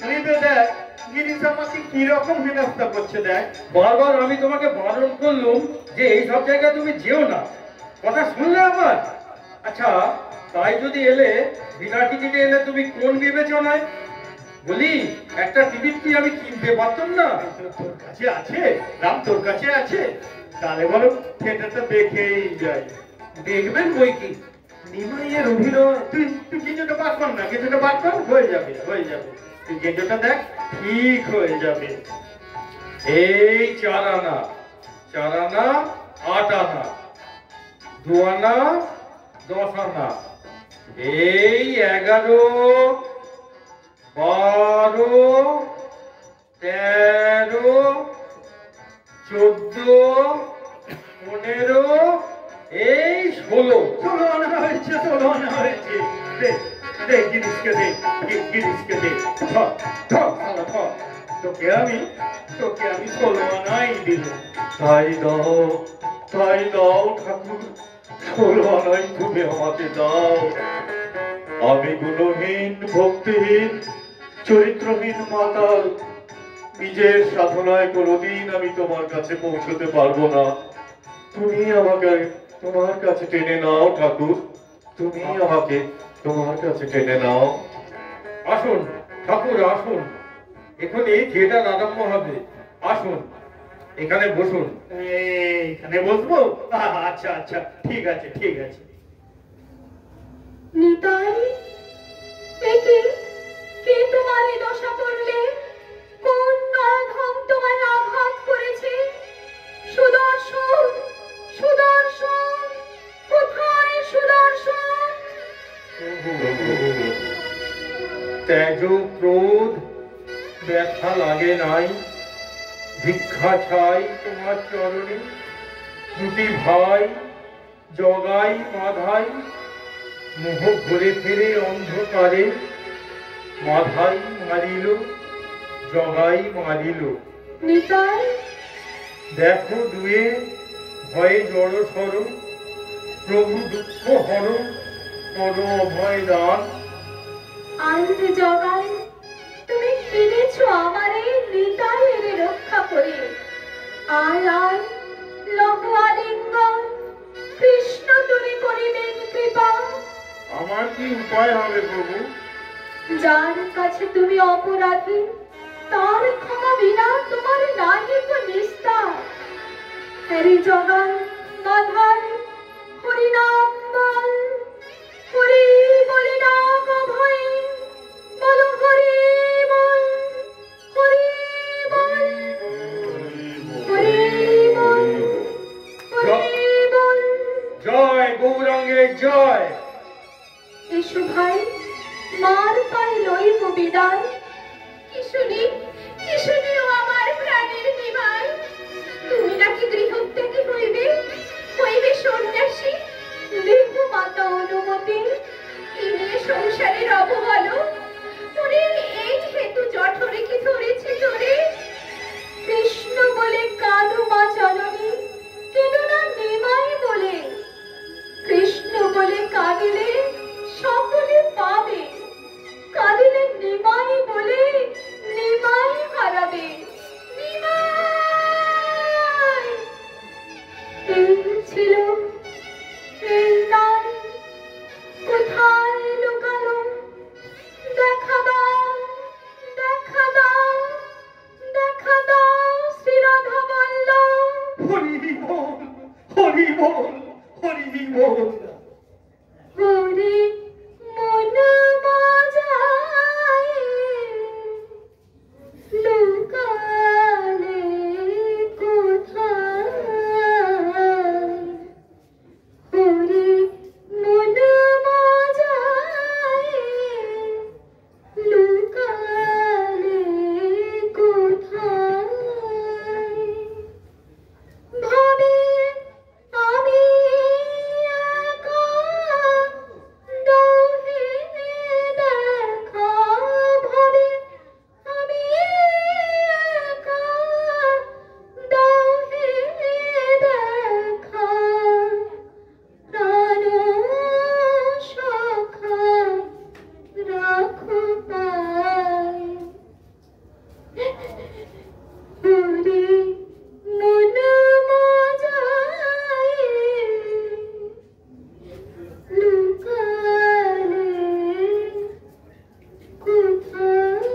হৃদয় দেখ গিরিশ আমাকে কিরকম হেনস্থা করছে দেখ। বারবার আমি তোমাকে বারণ করলাম যে এই সব জায়গায় তুমি যেও না, কথা শুনলে আমার? আচ্ছা, তাই যদি এলে, বিনা টিকিটে এলে তুমি কোন বিবেচনায়? বলি, একটা টিকিট কি আমি কিনতে পারতাম না? তোর কাছে আছে রাম, তোর কাছে আছে? তাহলে বলো থিয়েটারটা দেখেই যাই। দেখবেন বই কি, নিমাইয়ের অভিনয়। তুই গেঞ্জটা বার কর না, গেঞ্জটা বার কর, হয়ে যাবে হয়ে যাবে। তুই গেঞ্জটা দেখ, ঠিক হয়ে যাবে। এই 4 আনা, 4 আনা 8 আনা, 2 আনা 10 আনা, এই 11, 12, 13, 14, 15, এই 16। 16 আনা হয়েছে, 16 আনা হয়েছে। দে দে গিরিশকে দে, গিরিশকে দে। তোকে আমি 16 আনাই দিল। তাই দাও ঠাকুর, 16 আনাই তুমি আমাকে দাও। আমি গুণহীন, ভক্তিহীন, চরিত্রহীন মাতাল, নিজের সাধনায় কোনোদিন আমি তোমার কাছে পৌঁছতে পারবো না। তুমি আমাকে তোমার কাছে টেনে নাও ঠাকুর, তুমি আমাকে তোমার কাছে টেনে নাও। আসুন ঠাকুর, আসুন, এখনই থিয়েটার আরম্ভ হবে। আসুন, এখানে বসুন। এখানে বসবো? আচ্ছা আচ্ছা, ঠিক আছে ঠিক আছে। নিতাই, একে কে তোমার এই দশা করলে? কোন নরধম তোমায় আঘাত করেছে? সুদর্শন, সুদর্শন, কোথায় সুদর্শন? তেজ ক্রোধ ব্যথা লাগে নাই, ভিক্ষা চাই তোমার চরণে। দুটি ভাই জগাই মাধাই, মোহ ঘুরে ফিরে অন্ধকারে, মাধাই মারিল জগাই মারিল। নিতাই, দেখো দুয়ে ভয়ে জড় সর, প্রভু দুঃখ হর, কর অভয় দান। আইন জগাই, তুমি কিনেছো আমার এই নিতাই এর রক্ষা করে। আয় আয়, লহ আলিঙ্গন, কৃষ্ণ তুমি করিবেন কৃপা। আমার কি উপায় হবে প্রভু? যার কাছে তুমি অপরাধী, তার ক্ষমা বিনা তোমার নাহি তো নিস্তার। হরি জগাই মাধাই, হরি নাম বল, হরি বলি নাম অভয়, বল হরি বল, হরি বল, হরি বল, হরি বল। জয় গৌরাঙ্গের জয়। এসো ভাই, মার পায়ে লইব বিদায়। কি শুনি ও আমার প্রাণের বিবাই? তুমি নাকি গৃহত্যাগী হইবে, হইবে সন্ন্যাসী। দেহ মাতা অনুমতি, কি নিয়ে সংসারে রব বলো? তোরে এই হেতু জঠরে কি ধরেছে তোরে? কৃষ্ণ বলে কাঁদো মা জননী, কেঁদো না নিমাই বলে। কৃষ্ণ বলে কাঁদিলে সকলে পাবে, কাঁদিলে নিমাই বলে নিমাই হারাবে। নিমাই, এই ছিল এই নাই, কোথায় লুকালো? দেখা দাও, দেখা দাও, দেখা দাও শ্রীরাধা বল্লভ। হরি বল, হরি বল, হরি বল। হরি মন বাজায়, লুকালে কোথায়? হরি মন বাজায়, লুকালে কোথায়? ভাবে আমি একা, দাও হে দেখা। ভাবে আমি একা, দাও হে দেখা। প্রাণ সখা রাখো পায়। হরি মন বাজায়, লুকালে কোথায়?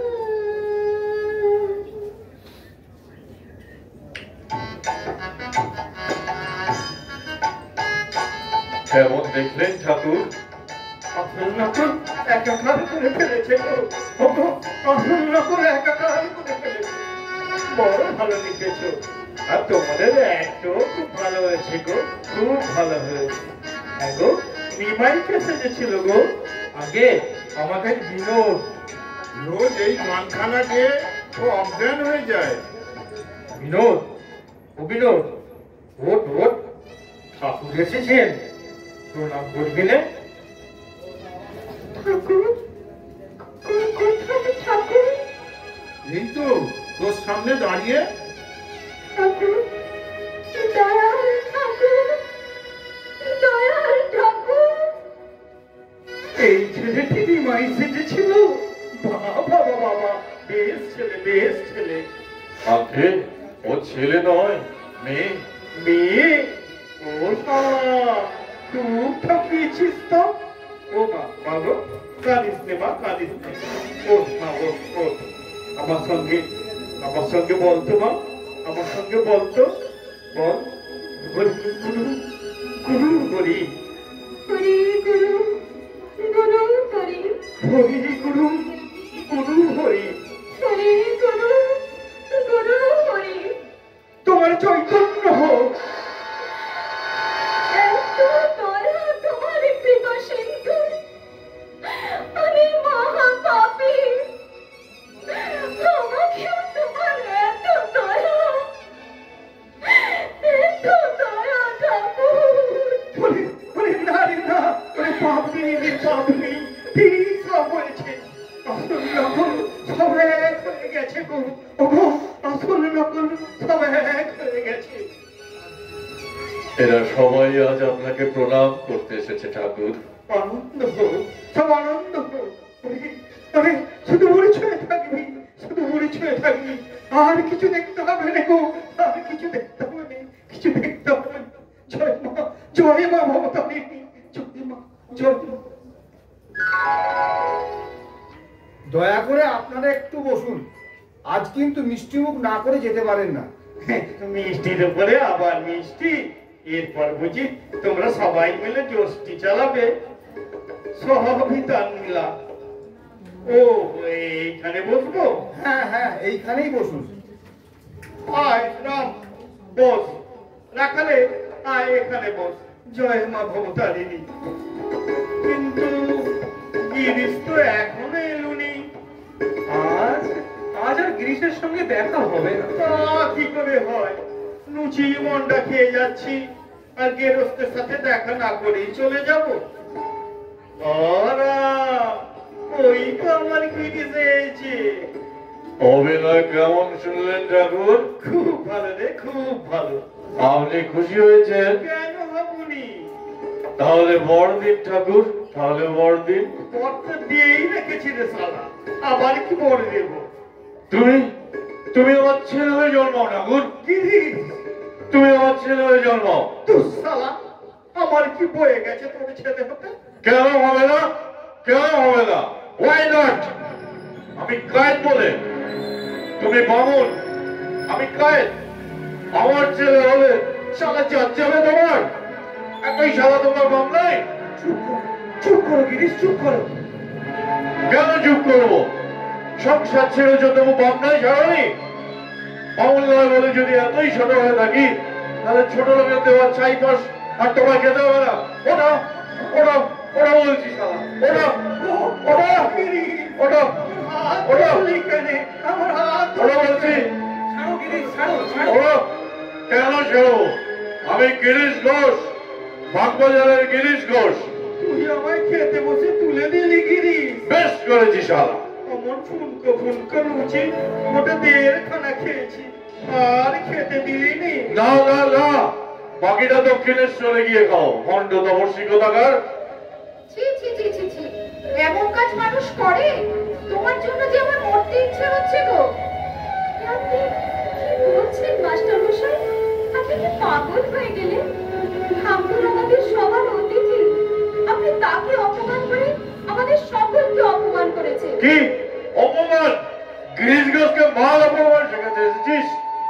কেমন দেখলেন ঠাকুর? আসল নকল একাকার করে ফেলেছে গো। ওগো, আসল নকল একাকার করে ফেলেছে। বড় ভালো লিখেছো, আর তোমাদের একটাও খুব ভালো হয়েছে গো, খুব ভালো হয়েছে। হ্যাঁ গো, নিমাই কে সেজেছিল গো? আগে আমাদের বিনোদ। রোজ এই মানখানা দিয়ে ও অজ্ঞান হয়ে যায়। বিনোদ, ও বিনোদ, ওট ওট, ঠাকুর এসেছেন, প্রণাম করবি না? ঠাকুর, কোথায় ঠাকুর? এই তো তোর সামনে দাঁড়িয়ে। ঠাকুর, দয়াল ঠাকুর, দয়াল ঠাকুর। এই ছেলেটি নিমাই সেজেছিল? বাবা বাবা বাবা, বেশ ছেলে, বেশ ছেলে। আগে ও ছেলে নয়, মেয়ে। মেয়ে? ও শালা, খুব ঠকিয়েছিস তো। ও মা, মা গো, কাঁদিস নে মা, কাঁদিস নে। ওঠ মা, ওঠ, ওঠ। আমার সঙ্গে বল তো মা, আমার সঙ্গে বলতো বল হরি গুরু গুরু হরি হরি গুরু গুরু হরি হরি গুরু গুরু হরি হরি গুরু গুরু হরি। তোমার চৈতন্য হোক। এত দয়া তোমার কৃপা সিন্ধু, আমি মহা পাপী, আমাকেও তোমার এত দয়া ঠাকুর। বলে বলে না রে না, ওরে পাপনি রে পাপনি, ঠিক সব বলেছে। আসল নকল সব এক হয়ে গেছে গো, ওগো আসল নকল সব এক হয়ে গেছে। এরা সবাই আজ আপনাকে প্রণাম করতে এসেছে ঠাকুর। আনন্দ হোক, সব আনন্দ হোক। ওরে শুধু মুড়ি ছুঁয়ে থাকবি, শুধু মুড়ি ছুঁয়ে থাকবি, আর কিছু দেখতে হবে না গো, আর কিছু দেখতে হবে না, কিছু দেখতে হবে না। জয় মা, জয় মা ভবতারিণী, জয় মা, জয় মা। দয়া করে আপনারা একটু বসুন, আজ কিন্তু মিষ্টি মুখ না করে যেতে পারেন না। মিষ্টির উপরে আবার মিষ্টি, এরপর বুঝি তোমরা সবাই মিলে জোষ্টি চালাবে। সবই তার মিলা। ও এইখানে বসবো? হ্যাঁ হ্যাঁ, এইখানেই বসুন। আয় রাম, বস। রাখালে আয় এখানে বস। জয় মা ভবতারিণী। কিন্তু গিরিশ তো এখনো এলুনি। আজ আজ আর গিরিশের সঙ্গে দেখা হবে না। তা কি করে হয়? লুচি মন্ডা খেয়ে যাচ্ছি, আর গেরস্তের সাথে দেখা না করেই চলে যাব? ওই তো আমার গিরিশ এসেছে। অভিনয় কেমন শুনলেন ঠাকুর? খুব ভালো রে, খুব ভালো। আপনি খুশি হয়েছেন? কেন হবনি? তাহলে বড়দিন ঠাকুর, তাহলে বড়দিন। বরটা দিয়েই রেখেছি রে শালা, আবার কি বর দেব? তুমি তুমি আমার ছেলে হয়ে জন্মাও ঠাকুর, গিরিশ, তুমি আমার ছেলে হয়ে জন্মাও। তুই শালা, আমার কি বয়ে গেছে তোর ছেলে হতে? কেন হবে না? কেন হবে না? Why not? আমি কায়েত বলে, তুমি বামুন, আমি কায়েত। আমার ছেলে হলে শালা যাবে তোমার? একই শালা তোমার বাংলায়? চুপ করো গিরিশ, চুপ করো। কেন চুপ করবো? সংসার ছেড়ে যত বাংলায় ছাড়ানি, বামুন নয় বলে যদি এতই ছোট হয়ে থাকি, তাহলে ছোট লোকের দেওয়ার চাইপাস আর তোমার খেতে হবে না। ওটা ওটা ওটা বলছি শালা, ওটা ওটা ওটা ওটা আমার হাত ওটা বলছি। ছাড়ো গিরিশ, ছাড়ো ছাড়ো। ওরা কেন ছেড়ো? আমি গিরিশ ঘোষ, বাগবাজারের গিরিশ ঘোষ। তুই আমায় খেতে বসে তুলে দিলি গিরিশ। বেশ করেছি শালা। আমার ফুলকো ফুলকো লুচি মোটে 1.5 খানা খেয়েছি, আর খেতে দিলি নি। না না না, বাকিটা দক্ষিণেশ্বরে গিয়ে খাও। ভণ্ড তপস্বী কোথাকার। ছি ছি ছি ছি ছি, এমন কাজ মানুষ করে? তোমার জন্য যে আমার মরতে ইচ্ছে হচ্ছে গো। আপনি কি বলছেন মাস্টার মশাই? আপনি কি পাগল হয়ে গেলেন? ঠাকুর আমাদের সবার অতিথি, আপনি তাকে অপমান করে আমাদের সকলকে অপমান করেছেন। কি অপমান? গিরিশ ঘোষকে মাল অপমান শেখাতে এসেছিস?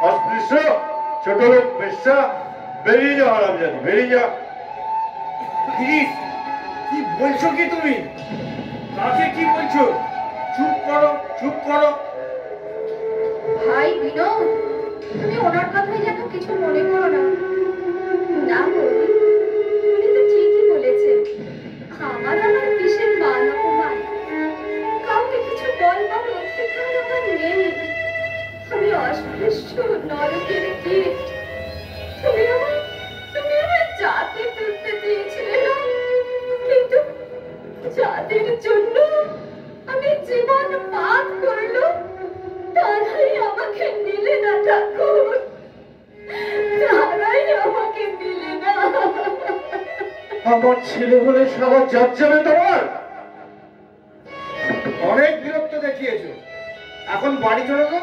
অস্পৃশ্য, ছোট লোক, পেশা। বেরিয়ে যা হারামজাদি, বেরিয়ে যা। গিরিশ, কি বলছো কি তুমি? কাকে কি বলছো? চুপ করো, চুপ করো। ভাই বিনোদ, তুমি ওনার কথাই যেন কিছু মনে করো না। না বৌদি, উনি তো ঠিকই বলেছেন। আমার কিসের মান অপমান? কাউকে কিছু বলবার অধিকার আমার নেই। আমি অস্পৃশ্য, নরকের কীট। তুমি আমার জাতে তুলতে দিয়েছিলে না, কিন্তু জাতের জন্য আমি জীবন পাপ করলো, তারাই আমাকে নিলে না ঠাকুর, তারাই আমাকে নিলে না। আমার ছেলে হলে সারা যাবে তোমার? অনেক বিরক্ত দেখিয়েছো, এখন বাড়ি চলো তো।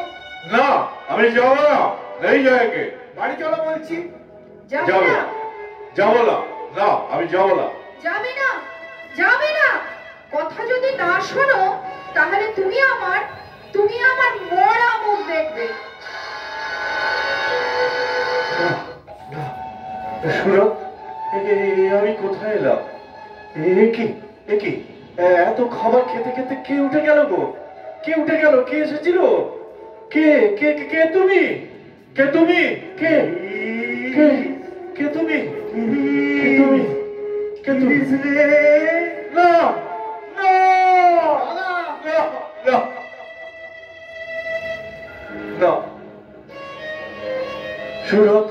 না, আমি যাবো না। নেই জায়গাকে। বাড়ি চলো বলছি। যাবে যাবো না? যাবো না। না, আমি যাবো না। যাবে না? যাবে না? কথা যদি না শোনো, তাহলে তুমি আমার মরা মুখ দেখবে। সুরত, আমি কোথায় এলাম? এ কি এত খাবার খেতে খেতে কে উঠে গেল গো? কে উঠে গেল? কে এসেছিল? কে কে কে তুমি? কে তুমি? কে কে কে তুমি? কে তুমি? কে তুমি? না না না না, সুরত,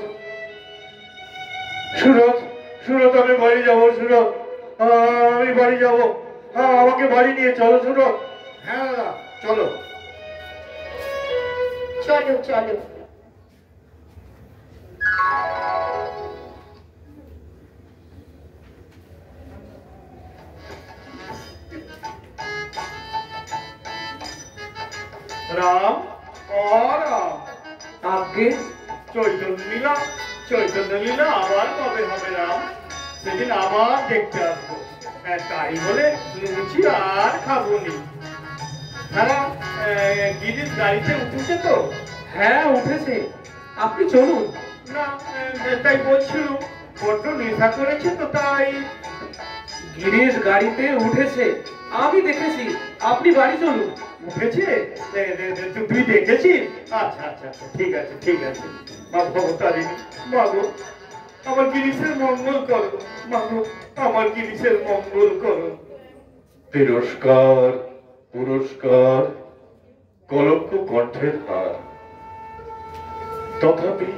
সুরত, সুরত, আমি বাড়ি যাবো। সুরত, আমি বাড়ি যাবো। আমাকে বাড়ি নিয়ে চলো সুরত। হ্যাঁ দাদা, চলো। চলো চলো। রাম, ও রাম, আগে চৈতন্য লীলা আবার কবে হবে রাম? সেদিন আবার দেখতে আসবো। তাই বলে লুচি আর খাবো নি। হ্যাঁ, গিরিশ গাড়িতে উঠেছে তো? হ্যাঁ উঠেছে, আপনি চলুন। না, তাই বলছিলাম বড্ড নেশা করেছে তো তাই। গিরিশ গাড়িতে উঠেছে, আমি দেখেছি, আপনি বাড়ি চলুন। উঠেছে? তুই দেখেছিস? আচ্ছা আচ্ছা আচ্ছা, ঠিক আছে ঠিক আছে। মা ভবতারিণী, মাগো আমার গিরিশের মঙ্গল করো, মাগো আমার গিরিশের মঙ্গল করো। তিরস্কার, পুরস্কার, কলঙ্ক কণ্ঠের হার। তথাপি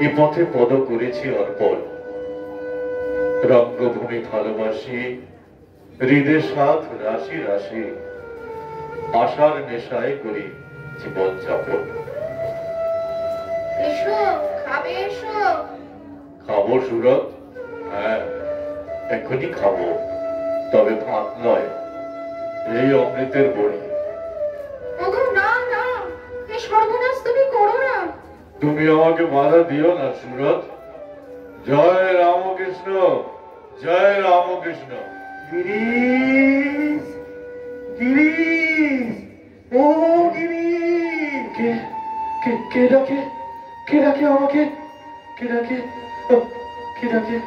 এ পথে পদ করেছি অর্পণ। রঙ্গভূমি ভালোবাসি, হৃদয় সাথ রাশি রাশি, আশার নেশায় করি জীবন যাপন। এসো, খাবে এসো। খাবো সুরত? হ্যাঁ, এখনই খাবো, তবে ভাত নয়, এই অমৃতের বড়ি। ওগো না না, এই সর্বনাশ তুমি করো না। তুমি আমাকে বাধা দিও না সুরত। জয় রামকৃষ্ণ, জয় রামকৃষ্ণ। গিরিশ, গিরিশ, ও গিরিশ। কে কে কে ডাকে? কে ডাকে আমাকে? কে ডাকে? কে ডাকে?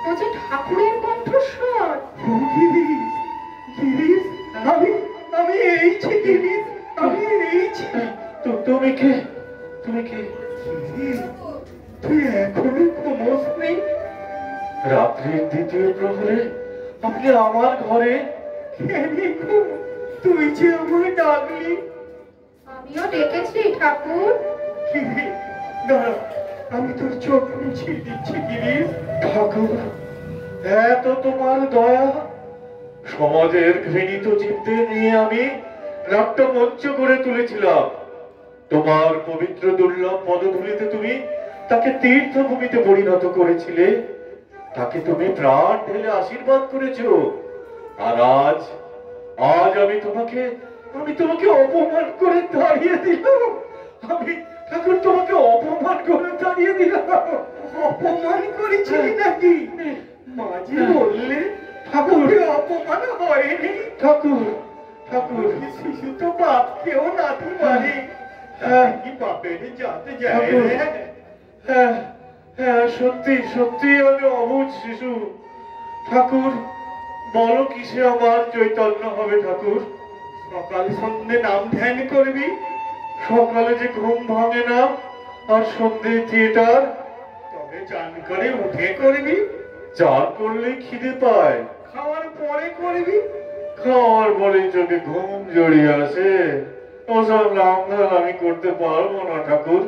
ও যে ঠাকুরের কণ্ঠস্বর। ও গিরিশ, গিরিশ, আমি এইছি গিরিশ, আমি এইছি। তুমি কে? তুমি কে? গিরিশ, তুই এখনো ঘুমোসনি? রাত্রির দ্বিতীয় প্রহরে আপনি আমার ঘরে? কেন গো, তুই যে আমায় ডাকলি। আমিও ডেকেছি ঠাকুর। গিরিশ, দাঁড়া, আমি তোর চোখ মুছিয়ে দিচ্ছি গিরিশ। ঠাকুর, এত তোমার দয়া! সমাজের ঘৃণিত জীবদের নিয়ে আমি নাট্যমঞ্চ করে তুলেছিলাম। তোমার পবিত্র দুর্লভ পদধূলিতে তুমি তাকে তীর্থভূমিতে পরিণত করেছিলে, তাকে তুমি প্রাণ ঢেলে আশীর্বাদ করেছো। আর আজ আজ আমি তোমাকে অপমান করে তাড়িয়ে দিলাম। আমি ঠাকুর তোমাকে অপমান করে তাড়িয়ে দিলাম। অপমান করেছিলি নাকি? মাঝে বললে ঠাকুরের অপমান হয়নি। ঠাকুর, ঠাকুর, শিশু তো বাপকেও নাতি মারে। কি বাপের যাতে যায় রে? হ্যাঁ হ্যাঁ, সত্যি সত্যি আমি অবুঝ শিশু। ঠাকুর, বলো কিসে আমার চৈতন্য হবে ঠাকুর? সকাল সন্ধ্যে নাম ধ্যান করবি। সকালে যে ঘুম ভাঙে না, আর সন্ধ্যে থিয়েটার। তবে চান করে উঠে করবি। চান করলে খিদে পায়, খাওয়ার পরে করবি। খাওয়ার পরে চোখে ঘুম জড়িয়ে আসে। ওসব লাভ ধান আমি করতে পারবো না ঠাকুর,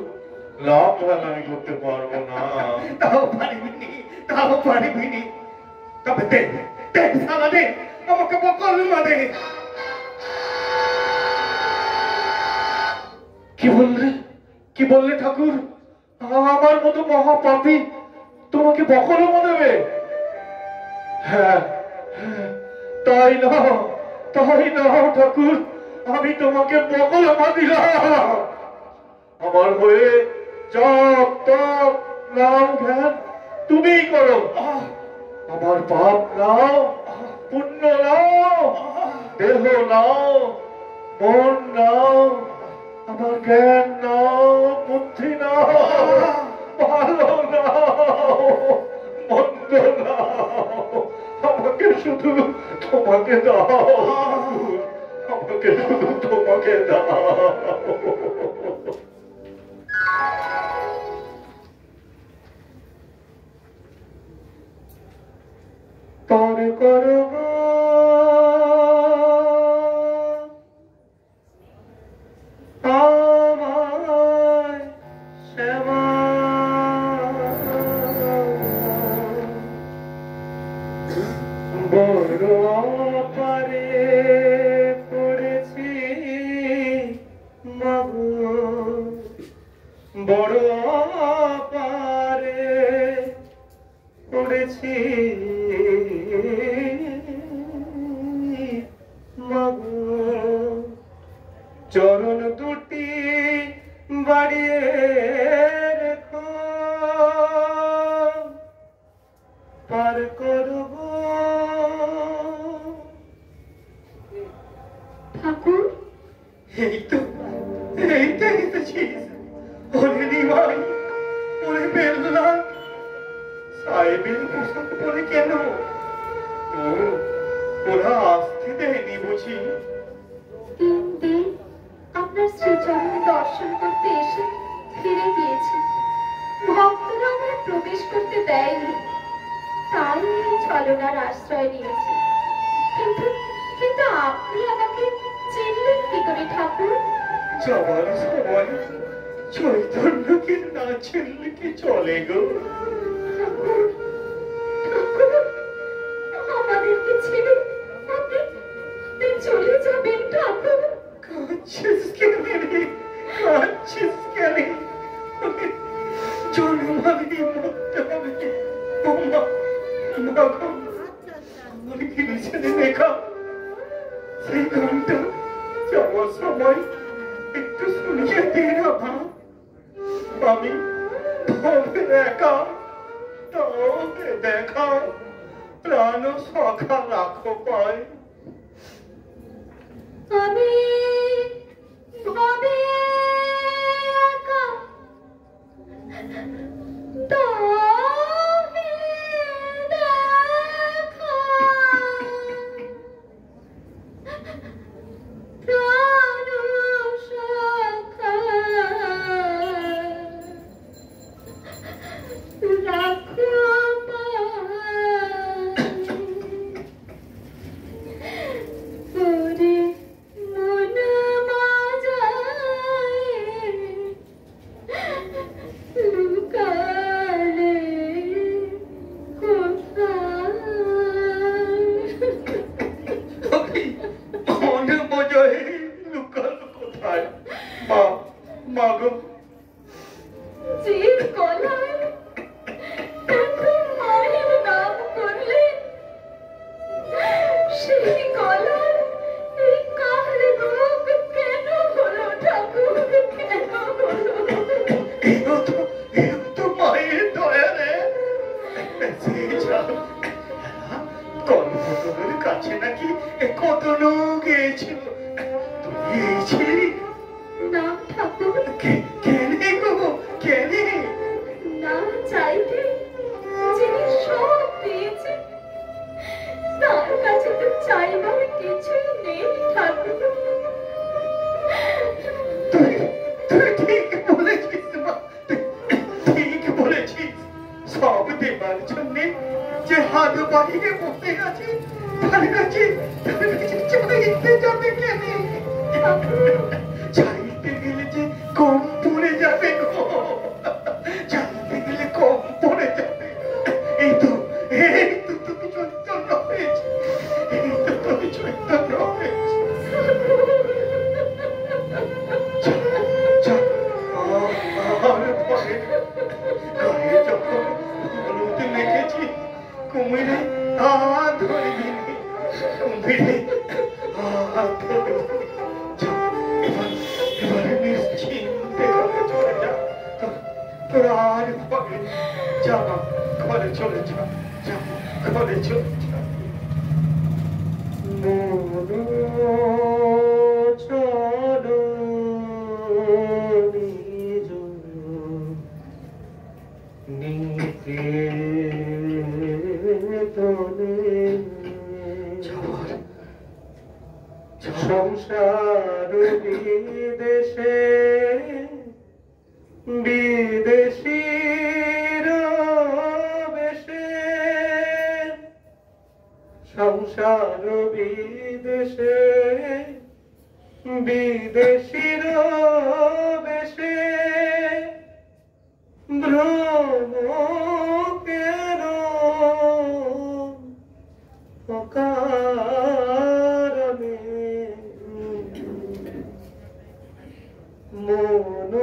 লাভ ধান আমি করতে পারবো না। তাও পারবি নি, তাও পারবি নি। তবে দে, দে সারা দে, আমাকে বকল মারে। কি বললে? কি বললে ঠাকুর? আমার মতো মহাপাপী তোমাকে বকলমা দেবে? হ্যাঁ হ্যাঁ, তাই নাও, তাই নাও ঠাকুর, আমি তোমাকে বকলমা দিলাম। আমার হয়ে জপ তপ নাম ধ্যান তুমিই করো। আমার পাপ নাও, পুণ্য নাও, দেহ নাও, মন নাও, আমার জ্ঞান নাও, বুদ্ধি নাও, ভালো নাও, মন্দ নাও, আমাকে শুধু তোমাকে দাও, আমাকে শুধু তোমাকে দাও। তর করব আমায় শ্যামা, বড় পারে পড়েছি মাগো, বড় পারে পড়েছি মাগো, চরণ দুটি বাড়িয়ে রেখো, পার করব। ঠাকুর, এইটাই এসেছিস? ওরে নিমাই, ওরে বেল্লা, সাহেবের পোশাক পরে কেন? ওরা আসতে দেয়নি বুঝি? 3 দিন আপনার শ্রীচরণ দর্শন করতে এসে ফিরে গিয়েছে, ভক্তরা আমায় প্রবেশ করতে দেয়নি, তাই এই ছলনার আশ্রয় নিয়েছি। কিন্তু কিন্তু আপনি আমাকে চিনলেন কি করে ঠাকুর? যাওয়ার সময় চৈতন্যকে না চিনলে কি চলে গো? ঠাকুর, ঠাকুর, আমাদেরকে ছেড়ে আপনি চলে যাবেন ঠাকুর? কাঁদছিস কেন রে? কাঁদছিস কেন? জন্মালি মরতে হবে। ও মা, মা গো, আমার কি বিছানে লেখা সেই গানটা যাওয়ার সময় একটু শুনিয়ে দে না মা। আমি ভবে একা, তবে দেখা প্রাণ সখা রাখো পায়। আমি ভবে একা, তবে দেখা প্রাণ সখা রাখো পায়। ওরে মন মাজায় লুকালে কোথায়? মন বোঝায় লুকালো কোথায়? মা, মা গো, যে গলায় এত মায়ের নাম করলে, সেই গলার এই কার রোগ কেন হলো ঠাকুর? কেন হলো? এও তো মায়ের দয়া রে। সেই যা কর্মকর্তাদের কাছে নাকি কত লোক গিয়েছিল, তুই গিয়েছিলি? না ঠাকুর, কেনে গো, কেনে? না চাইতে যিনি সব পেয়েছে, তার কাছে তো চাইবার কিছুই নেই ঠাকুর। তুই তুই ঠিক বলেছিস মা, তুই ঠিক বলেছিস। সব দেবার জন্যে যে হাত বাড়িয়ে বসে আছে, তার কাছে চাইতে যাবে কেন? চাইতে গেলে যে কম পড়ে যাবে গো, চাইতে গেলে কম পড়ে যাবে। এই তো তুমি চৈতন্য হয়েছে, এই তো তুমি চৈতন্য হয়েছে। আর পরে ঘরে যখন হলুদ লেগেছি, কুমিরে হাত ধরবি, কুমিরে হাত ধরবি। এবারে নিশ্চিন্তে ঘরে চলে যা, তোর আর পরে যা, ঘরে চলে যা, যা ঘরে চলে যা। সংসার বিদেশে বিদেশীর বেশে সংসার বিদেশে বিদেশীর বেশে ভ্রমকের অকারণে মন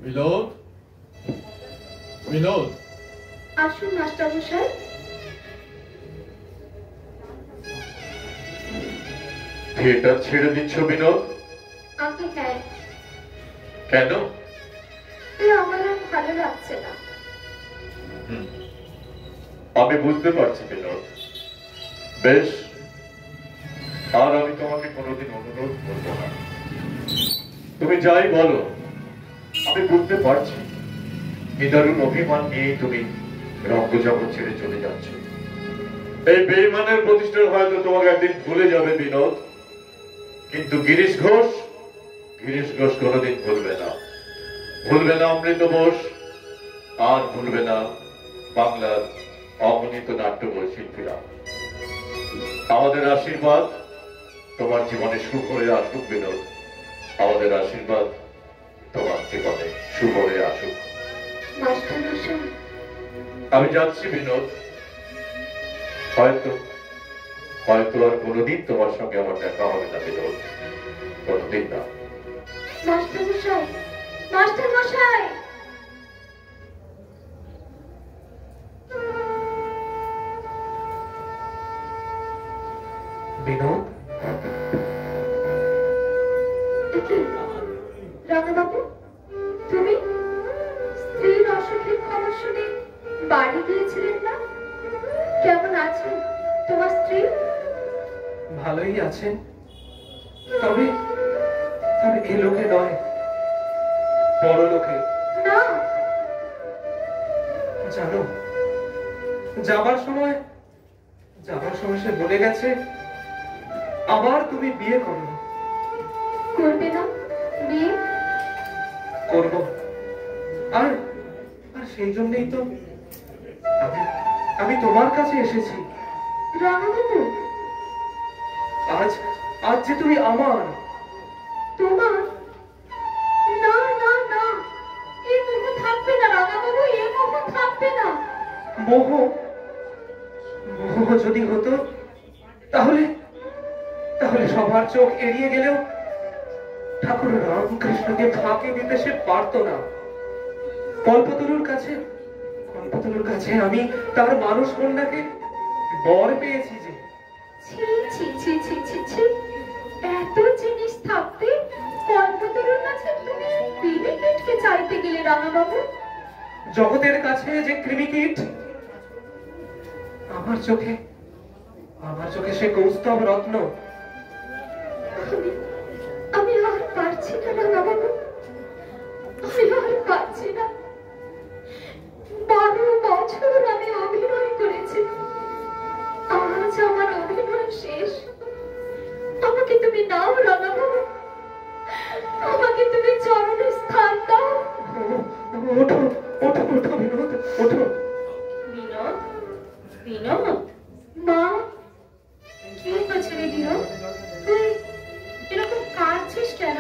বিনোদ, বিনোদ, আসুন মাস্টারমশাই। থিয়েটার ছেড়ে দিচ্ছ বিনোদ? আগে হ্যাঁ, কেন? আমার আর ভালো লাগছে না। আমি বুঝতে পারছি বিনোদ। বেশ, আর আমি তোমাকে কোনোদিন অনুরোধ করবো না। তুমি যাই বলো, আমি বুঝতে পারছি নিদারুণ অভিমান নিয়েই তুমি রঙ্গজগৎ ছেড়ে চলে যাচ্ছ। এই বেঈমানের প্রতিষ্ঠান হয়তো তোমাকে একদিন ভুলে যাবে বিনোদ, কিন্তু গিরিশ ঘোষ কোনোদিন ভুলবে না। ভুলবে না অমৃত বোস, আর ভুলবে না বাংলার অগণিত নাট্যবই শিল্পীরা। আমাদের আশীর্বাদ তোমার জীবনে শুভ হয়ে আসুক বিনোদ। আমাদের আশীর্বাদ তোমার জীবনে শুভ হয়ে আসুক। মাস্টারমশাই, আমি যাচ্ছি বিনোদ। হয়তো হয়তো আর কোনোদিন তোমার সঙ্গে আমার দেখা হবে না বিনোদ, কোনোদিন না। মাস্টারমশাই, মাস্টারমশাই। বিনোদ, রাঙাবাবু, তুমি স্ত্রীর অসুখের খবর শুনে বাড়ি গিয়েছিলেন না? কেমন আছেন তোমার স্ত্রী? ভালোই আছেন, তবে তবে এ লোকে নয়, বড় লোকে। না, জানো, যাবার সময় সে বলে গেছে আবার তুমি বিয়ে করো। করবে না বিয়ে? করবো, আর আর সেই জন্যই তো আমি তোমার কাছে এসেছি। রাঙাবাবু, আজ আজ যে তুমি আমার। তোমার? না না না, এই মোহ থাকবে না রাঙাবাবু, এই মোহ থাকবে না। মোহ যদি হতো তাহলে সবার চোখ এড়িয়ে গেলেও ঠাকুর রামকৃষ্ণকে ফাঁকি দিতে সে পারতো না। কল্পতরুর কাছে আমি তার মানুষ কন্যাকে বর পেয়েছি যে। ছি ছি ছি ছি ছি ছি, এত জিনিস থাকতে কল্পতরুর কাছে তুমি ক্রিমিকিটকে চাইতে গেলে রাঙাবাবু? জগতের কাছে যে ক্রিমিকিট, আমার চোখে সে কৌস্তব রত্ন। আমি আর পারছি না রাঙাবাবু, আমি আর পারছি না। 12 বছর আমি অভিনয় করেছি, আজ আমার অভিনয় শেষ। আমাকে তুমি নাও রাঙাবাবু, আমাকে তুমি চরণে স্থান দাও। ওঠো ওঠো ওঠো বিনোদ, ওঠো। বিনোদ, বিনোদ, মা, কি হয়েছে রে বিনোদ? তুই এরকম কাঁদছিস কেন?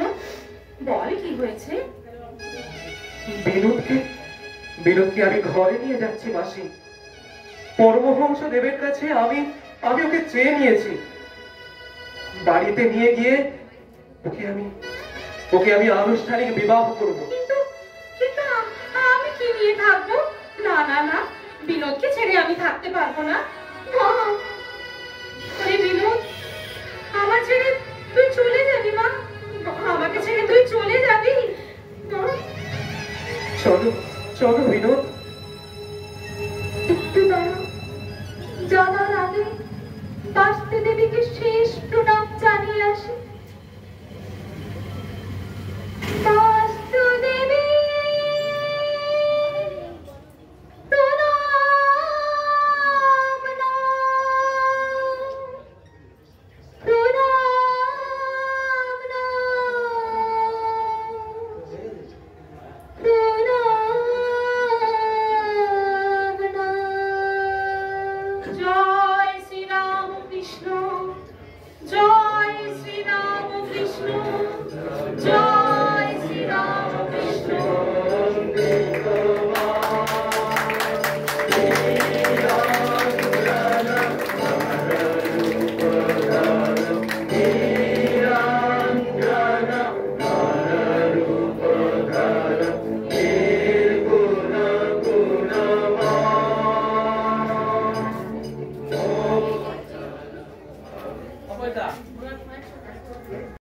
বল কি হয়েছে? বিনোদকে আমি ঘরে নিয়ে যাচ্ছি মাসি। পরমহংস দেবের কাছে আমি ওকে চেয়ে নিয়েছি। বাড়িতে নিয়ে গিয়ে ওকে আমি আনুষ্ঠানিক বিবাহ করব। কিন্তু কিন্তু আমি কি নিয়ে থাকবো? না না না, বিনোদকে ছেড়ে আমি থাকতে পারবো না। মা, আরে বিনোদ, আমার ছেড়ে তুই চলে যাবি? মা, আমাকে ছেড়ে তুই চলে যাবি? মা, চলো চলো বিনোদ।